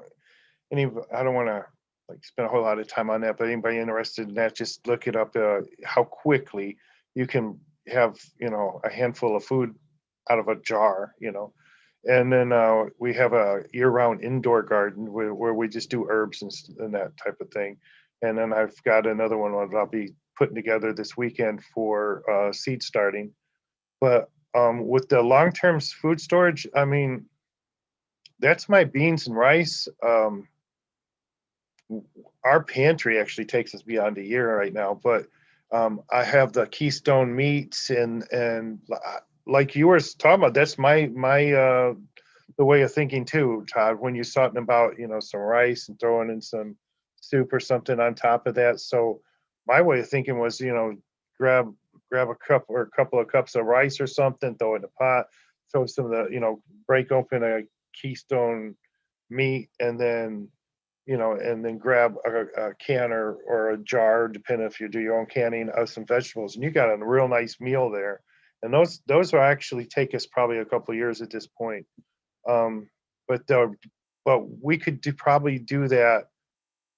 don't want to like spend a whole lot of time on that, but anybody interested in that, just look it up. How quickly you can have a handful of food out of a jar. And then we have a year-round indoor garden where we just do herbs and that type of thing. And then I've got another one that I'll be putting together this weekend for seed starting. But with the long-term food storage, I mean, that's my beans and rice. Our pantry actually takes us beyond a year right now, but I have the Keystone meats and like you were talking about, that's my the way of thinking too, Todd, when you're talking about some rice and throwing in some soup or something on top of that. So my way of thinking was grab a cup or a couple of cups of rice or something, throw it in a pot, throw some of the break open a Keystone meat, and then grab a can or a jar, depending if you do your own canning, of some vegetables, and you got a real nice meal there. And those will actually take us probably a couple of years at this point. But we could probably do that.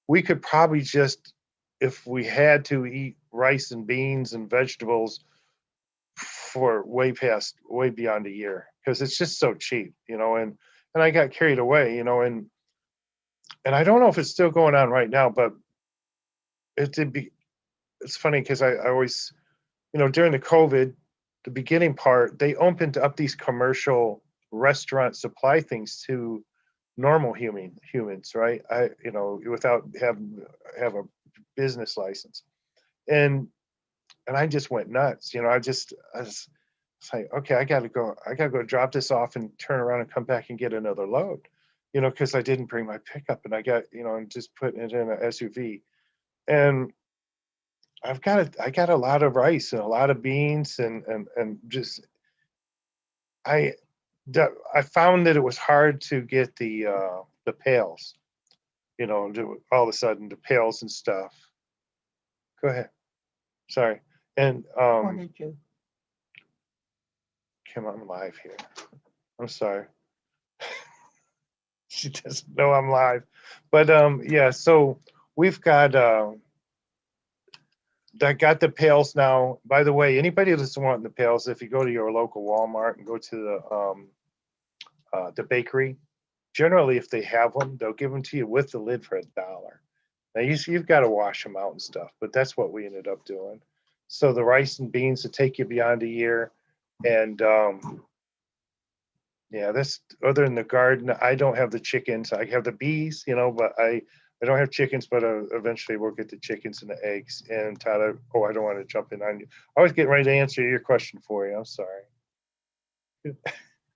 We could probably just, if we had to eat rice and beans and vegetables for way beyond a year, because it's just so cheap, and I got carried away, and I don't know if it's still going on right now, but it's funny because I always, during the COVID, the beginning part, they opened up these commercial restaurant supply things to normal humans, right? Without have a business license. And I just went nuts. I was like, okay, I gotta go drop this off and turn around and come back and get another load, because I didn't bring my pickup, and I got, and just put it in an SUV. And I got a lot of rice and a lot of beans, and just I I found that it was hard to get the pails, all of a sudden the pails and stuff. Go ahead. Sorry. And Wanted you. Kim, I'm live here. I'm sorry. She doesn't know I'm live. But yeah, so we've got I got the pails now. By the way, anybody that's wanting the pails, if you go to your local Walmart and go to the bakery, generally if they have them, they'll give them to you with the lid for $1. Now you've got to wash them out and stuff, but that's what we ended up doing. So the rice and beans to take you beyond a year, and yeah, that's other than the garden. I don't have the chickens. I have the bees, but I don't have chickens, but eventually we'll get the chickens and the eggs. And Todd, I don't want to jump in on you. I was getting ready to answer your question for you. I'm sorry.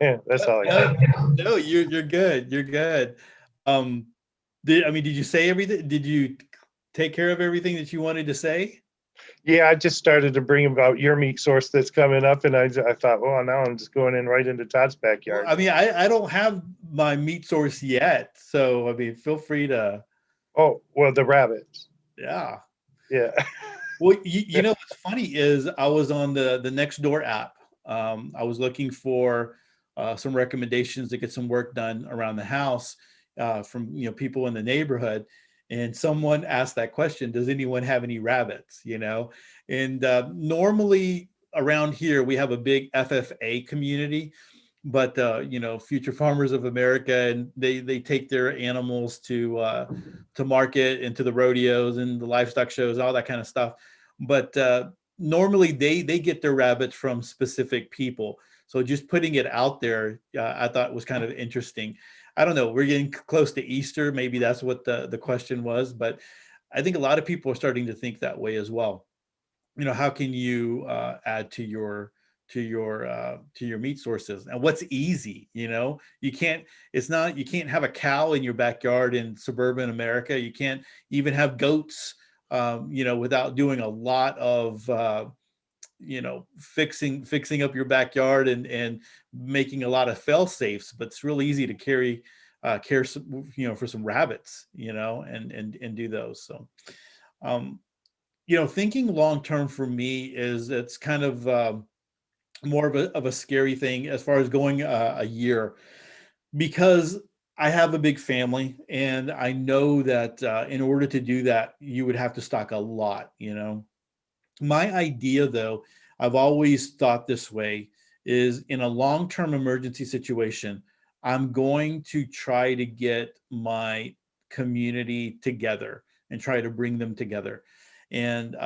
Yeah, that's all I got. No, you're good. You're good. Did you say everything? Did you take care of everything that you wanted to say? Yeah, I just started to bring about your meat source that's coming up, and I thought, well, now I'm just going in right into Todd's backyard. Well, I don't have my meat source yet, so feel free to. Oh, well, the rabbits. Yeah. Yeah. Well, you know what's funny is I was on the Nextdoor app. I was looking for some recommendations to get some work done around the house from people in the neighborhood, and someone asked that question: does anyone have any rabbits? And normally around here we have a big FFA community, but Future Farmers of America, and they take their animals to market and to the rodeos and the livestock shows, all that kind of stuff. But normally they get their rabbits from specific people. So just putting it out there, I thought was kind of interesting. I don't know. We're getting close to Easter. Maybe that's what the question was, but I think a lot of people are starting to think that way as well. How can you add to your meat sources, and what's easy? You can't have a cow in your backyard in suburban America. You can't even have goats without doing a lot of fixing up your backyard and making a lot of fail safes. But it's real easy to care some, for some rabbits, and do those. So thinking long term for me is, it's kind of more of a scary thing as far as going a year, because I have a big family, and I know that in order to do that, you would have to stock a lot. My idea, though, I've always thought this way, is in a long-term emergency situation, I'm going to try to get my community together and try to bring them together, and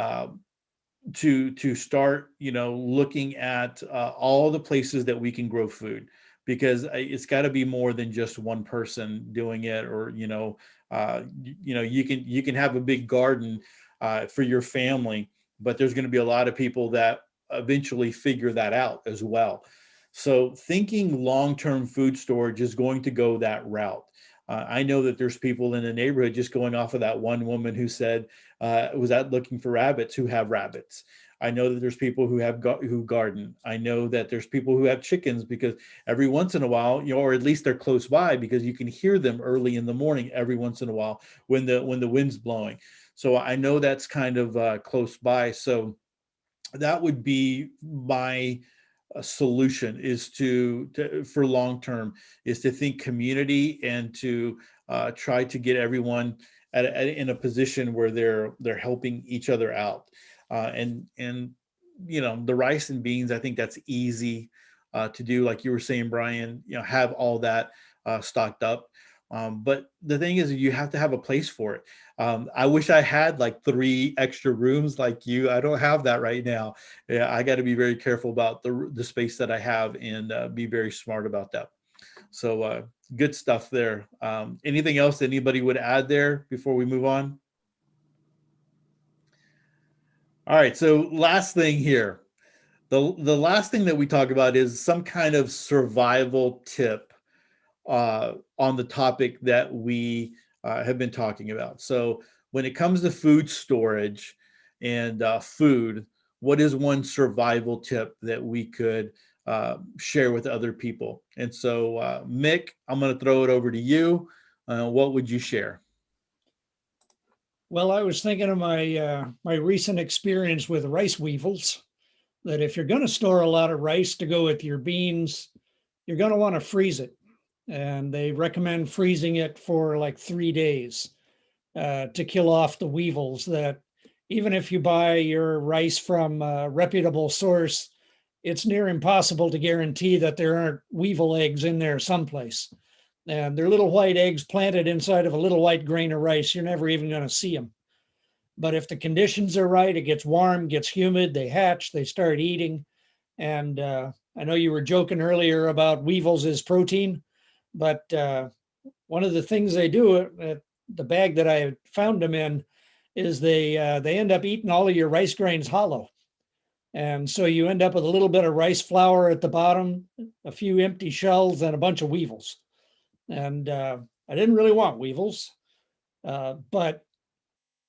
to start, looking at all the places that we can grow food, because it's got to be more than just one person doing it, or you can have a big garden for your family, but there's going to be a lot of people that eventually figure that out as well. So thinking long-term food storage is going to go that route. I know that there's people in the neighborhood, just going off of that one woman who said was out looking for rabbits, who have rabbits. I know that there's people who garden. I know that there's people who have chickens, because every once in a while, or at least they're close by, because you can hear them early in the morning every once in a while when the wind's blowing. So I know that's kind of close by. So that would be my solution, is for long term, is to think community, and to try to get everyone in a position where they're helping each other out. And the rice and beans, I think that's easy to do. Like you were saying, Brian, have all that stocked up. But the thing is, you have to have a place for it. I wish I had like 3 extra rooms like you. I don't have that right now. Yeah, I got to be very careful about the space that I have and be very smart about that. So good stuff there. Anything else that anybody would add there before we move on? All right. So last thing here. The last thing that we talk about is some kind of survival tip on the topic that we have been talking about. So when it comes to food storage and food, what is one survival tip that we could share with other people? And so, Mick, I'm going to throw it over to you. What would you share? Well, I was thinking of my recent experience with rice weevils, that if you're going to store a lot of rice to go with your beans, you're going to want to freeze it. And they recommend freezing it for like 3 days to kill off the weevils. That even if you buy your rice from a reputable source, it's near impossible to guarantee that there aren't weevil eggs in there someplace. And they're little white eggs planted inside of a little white grain of rice. You're never even going to see them. But if the conditions are right, it gets warm, gets humid, they hatch, they start eating. And I know you were joking earlier about weevils as protein, but one of the things they do at the bag that I found them in is they end up eating all of your rice grains hollow. And so you end up with a little bit of rice flour at the bottom, a few empty shells, and a bunch of weevils. And I didn't really want weevils, but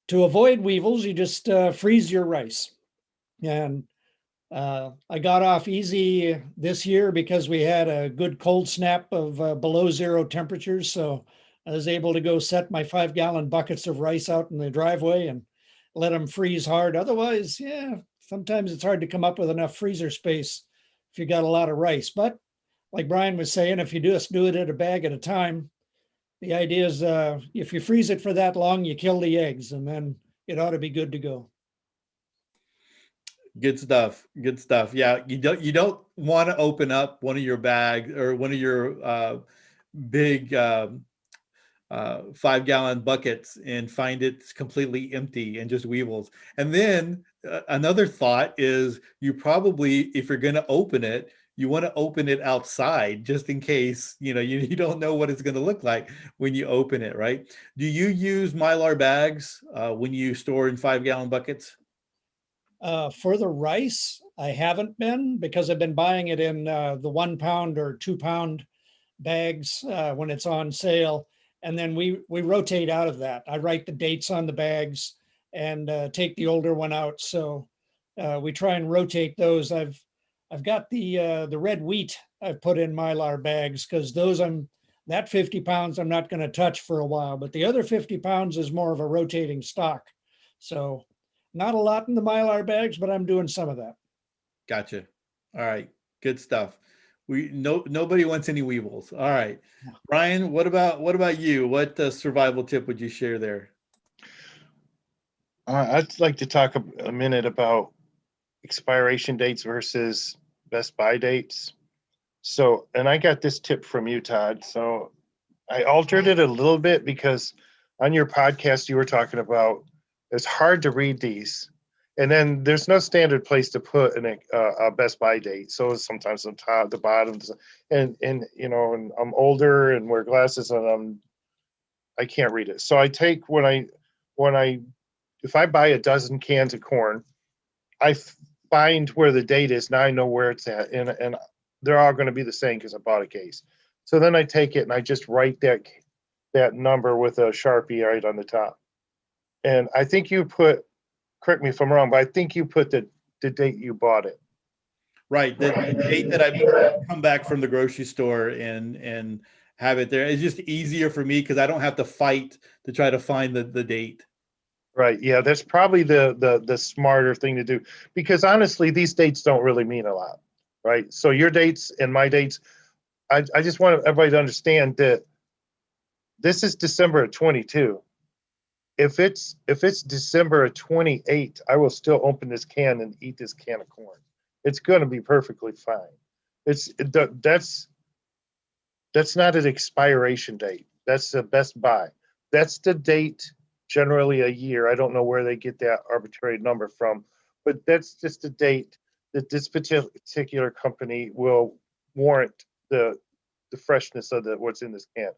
to avoid weevils, you just freeze your rice. And I got off easy this year because we had a good cold snap of below 0 temperatures. So I was able to go set my 5-gallon buckets of rice out in the driveway and let them freeze hard. Otherwise, yeah, sometimes it's hard to come up with enough freezer space if you got a lot of rice. But like Brian was saying, if you just do it at a bag at a time, the idea is if you freeze it for that long, you kill the eggs, and then it ought to be good to go. Good stuff. Good stuff. Yeah, you don't want to open up one of your bags or one of your big 5-gallon buckets and find it completely empty and just weevils. And then another thought is you probably, if you're going to open it, you want to open it outside just in case, you don't know what it's going to look like when you open it, right? Do you use Mylar bags when you store in 5-gallon buckets? For the rice, I haven't been, because I've been buying it in the 1 pound or 2 pound bags when it's on sale. And then we rotate out of that. I write the dates on the bags and take the older one out. So we try and rotate those. I've got the red wheat I've put in Mylar bags, because that 50 pounds I'm not going to touch for a while, but the other 50 pounds is more of a rotating stock. So not a lot in the Mylar bags, but I'm doing some of that. Gotcha. All right. Good stuff. Nobody wants any weevils. All right. Brian, what about you? What survival tip would you share there? I'd like to talk a minute about expiration dates versus best by dates. So, and I got this tip from you, Todd. So I altered it a little bit because on your podcast, you were talking about it's hard to read these. And then there's no standard place to put a best by date. So sometimes on top, the bottom, and and I'm older and wear glasses and I can't read it. So I take if I buy a dozen cans of corn, I find where the date is. Now I know where it's at, and they're all going to be the same because I bought a case. So then I take it and I just write that number with a Sharpie right on the top. And I think you put, correct me if I'm wrong, but I think you put the date you bought it. Right. The date that I come back from the grocery store and have it there. It's just easier for me because I don't have to fight to try to find the date. Right. Yeah, that's probably the smarter thing to do, because honestly, these dates don't really mean a lot. Right. So your dates and my dates, I just want everybody to understand that this is December of 22. if it's December of 28, I will still open this can and eat this can of corn. It's going to be perfectly fine. That's not an expiration date. That's the best buy. That's the date, generally a year. I don't know where they get that arbitrary number from, but that's just the date that this particular company will warrant the freshness of what's in this can.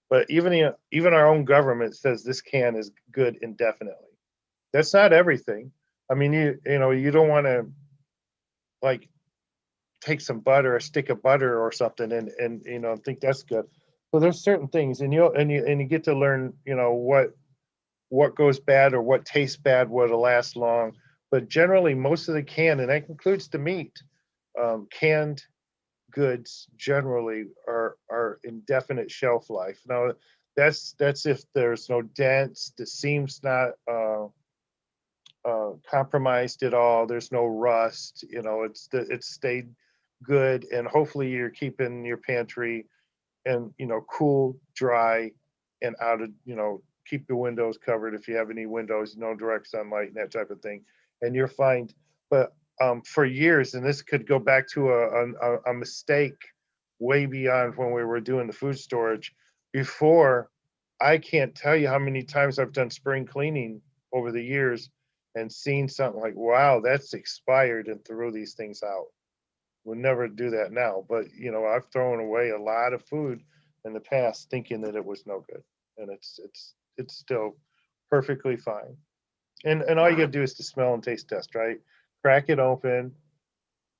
But even our own government says this can is good indefinitely. That's not everything. I mean, you don't want to like take some butter, a stick of butter or something, and think that's good. So there's certain things, and you get to learn, what goes bad or what tastes bad, what'll last long. But generally, most of the can, and that includes the meat, canned goods generally are indefinite shelf life. Now, that's if there's no dents, the seam's not compromised at all. There's no rust. It's stayed good, and hopefully you're keeping your pantry and cool, dry, and out of keep the windows covered if you have any windows, no direct sunlight and that type of thing, and you're fine. But for years, and this could go back to a mistake way beyond when we were doing the food storage before. I can't tell you how many times I've done spring cleaning over the years and seen something like, wow, that's expired, and threw these things out. We'll never do that now, but I've thrown away a lot of food in the past thinking that it was no good, and it's still perfectly fine. And all you gotta do is to smell and taste test, right? Crack it open,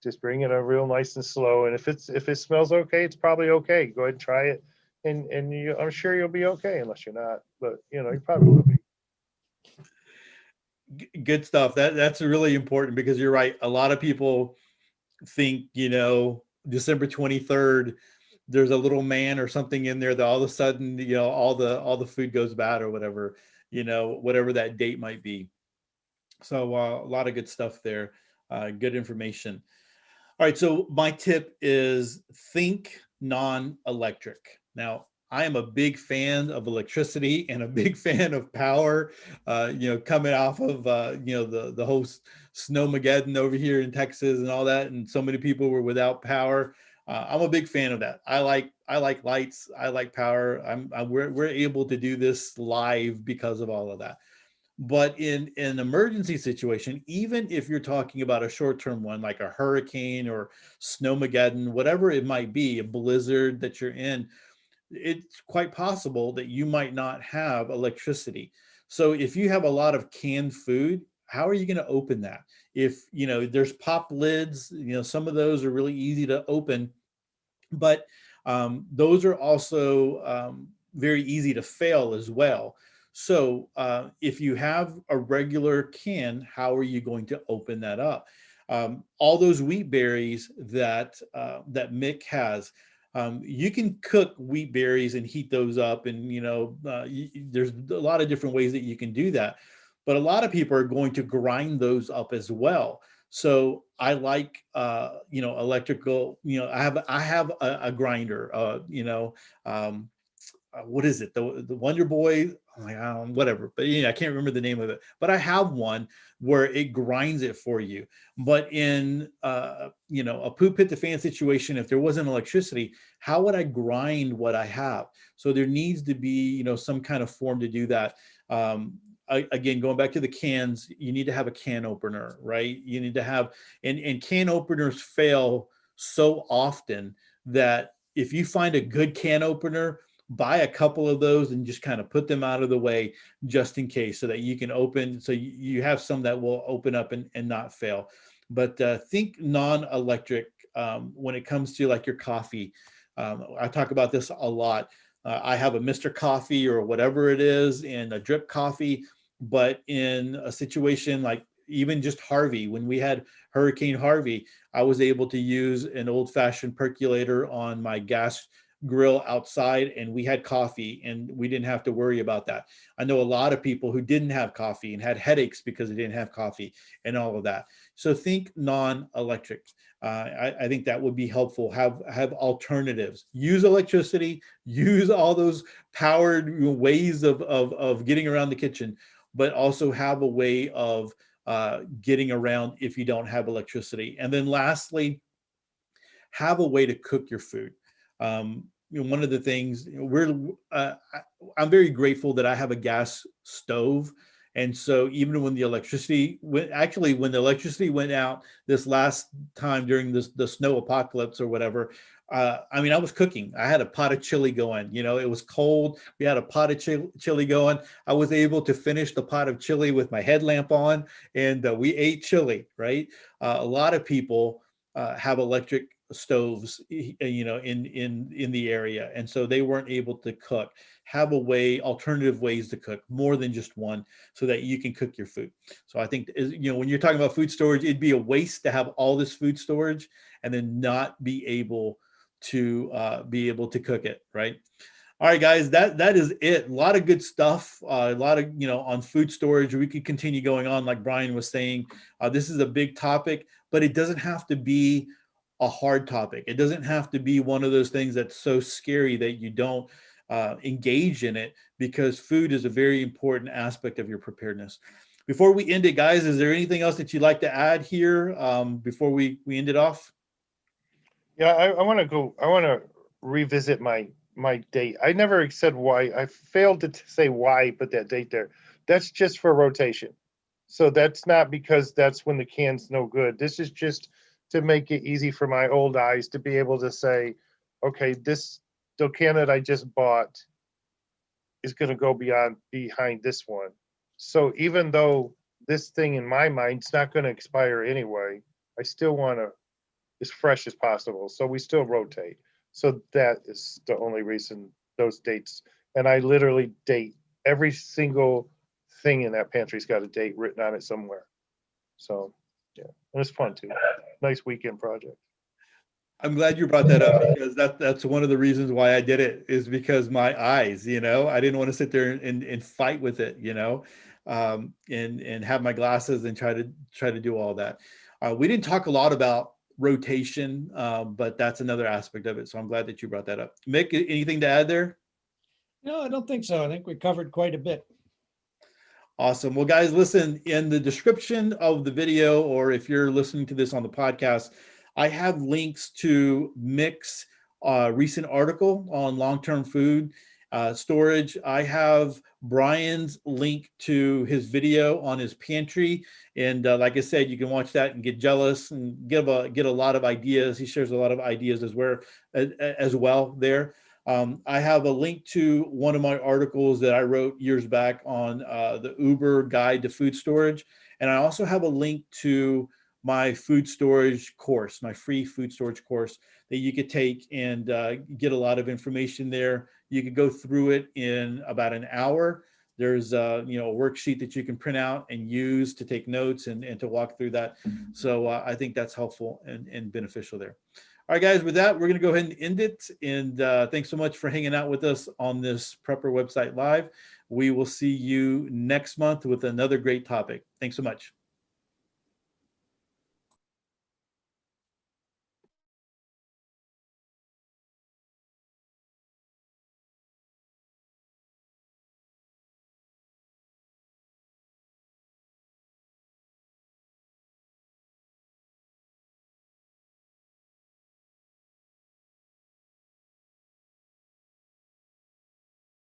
just bring it up real nice and slow, and if it smells okay, it's probably okay. Go ahead and try it, and I'm sure you'll be okay, unless you're not, but you probably will be. Good stuff. That's really important, because you're right. A lot of people think, December 23rd, there's a little man or something in there that all of a sudden, all the food goes bad or whatever, whatever that date might be. So a lot of good stuff there. Good information. All right. So my tip is think non-electric. Now, I am a big fan of electricity and a big fan of power, coming off of, the whole snowmageddon over here in Texas and all that. And so many people were without power. I'm a big fan of that. I like lights. I like power. We're able to do this live because of all of that. But in an emergency situation, even if you're talking about a short-term one, like a hurricane or snowmageddon, whatever it might be, a blizzard that you're in, it's quite possible that you might not have electricity. So if you have a lot of canned food, how are you going to open that? If, there's pop lids, some of those are really easy to open, but those are also very easy to fail as well. So if you have a regular can, how are you going to open that up? All those wheat berries that Mick has, you can cook wheat berries and heat those up, and there's a lot of different ways that you can do that. But a lot of people are going to grind those up as well. So I like electrical. I have a grinder. What is it? The Wonder Boy, whatever. But I can't remember the name of it. But I have one where it grinds it for you. But in a poop hit the fan situation, if there wasn't electricity, how would I grind what I have? So there needs to be some kind of form to do that. Again, going back to the cans, you need to have a can opener, right? You need to have, and can openers fail so often that if you find a good can opener, buy a couple of those and just kind of put them out of the way just in case, so that you can open, so you have some that will open up and not fail. But think non-electric when it comes to like your coffee. I talk about this a lot. I have a Mr. Coffee or whatever it is, and a drip coffee. But in a situation like even just Harvey, when we had Hurricane Harvey, I was able to use an old-fashioned percolator on my gas grill outside and we had coffee and we didn't have to worry about that. I know a lot of people who didn't have coffee and had headaches because they didn't have coffee and all of that. So think non-electric. I think that would be helpful. Have alternatives. Use electricity. Use all those powered ways of getting around the kitchen, but also have a way of getting around if you don't have electricity. And then lastly, have a way to cook your food. One of the things I'm very grateful that I have a gas stove. And so even when the electricity when the electricity went out this last time during the snow apocalypse or whatever, I was cooking. I had a pot of chili going. It was cold. We had a pot of chili going. I was able to finish the pot of chili with my headlamp on, and we ate chili. Right. A lot of people have electric stoves, in the area, and so they weren't able to cook. Have a way, alternative ways to cook, more than just one, so that you can cook your food. So I think, when you're talking about food storage, it'd be a waste to have all this food storage and then not be able to cook it, right? All right, guys, that is it. A lot of good stuff. A lot of, on food storage. We could continue going on, like Brian was saying. This is a big topic, but it doesn't have to be a hard topic. It doesn't have to be one of those things that's so scary that you don't engage in it, because food is a very important aspect of your preparedness. Before we end it, guys, is there anything else that you'd like to add here before we end it off? Yeah, I want to revisit my date. I never said why. I failed to say why, but that date there, that's just for rotation. So that's not because that's when the can's no good. This is just to make it easy for my old eyes to be able to say, okay, the can that I just bought is going to go behind this one. So even though this thing in my mind is not going to expire anyway, I still want to as fresh as possible. So we still rotate. So that is the only reason those dates. And I literally date every single thing in that pantry's got a date written on it somewhere. So yeah, and it's fun too. Nice weekend project. I'm glad you brought that up, because that's one of the reasons why I did it, is because my eyes, I didn't want to sit there and fight with it, and have my glasses and try to do all that. We didn't talk a lot about rotation, but that's another aspect of it. So I'm glad that you brought that up. Mick, anything to add there? No, I don't think so. I think we covered quite a bit. Awesome. Well, guys, listen, in the description of the video, or if you're listening to this on the podcast, I have links to Mick's recent article on long-term food storage. I have Brian's link to his video on his pantry. And like I said, you can watch that and get jealous and get a lot of ideas. He shares a lot of ideas as well there. I have a link to one of my articles that I wrote years back on the Uber guide to food storage. And I also have a link to my food storage course, my free food storage course that you could take and get a lot of information there. You could go through it in about an hour. There's a worksheet that you can print out and use to take notes and to walk through that. So I think that's helpful and beneficial there. All right, guys, with that, we're going to go ahead and end it. And thanks so much for hanging out with us on this Prepper Website Live. We will see you next month with another great topic. Thanks so much.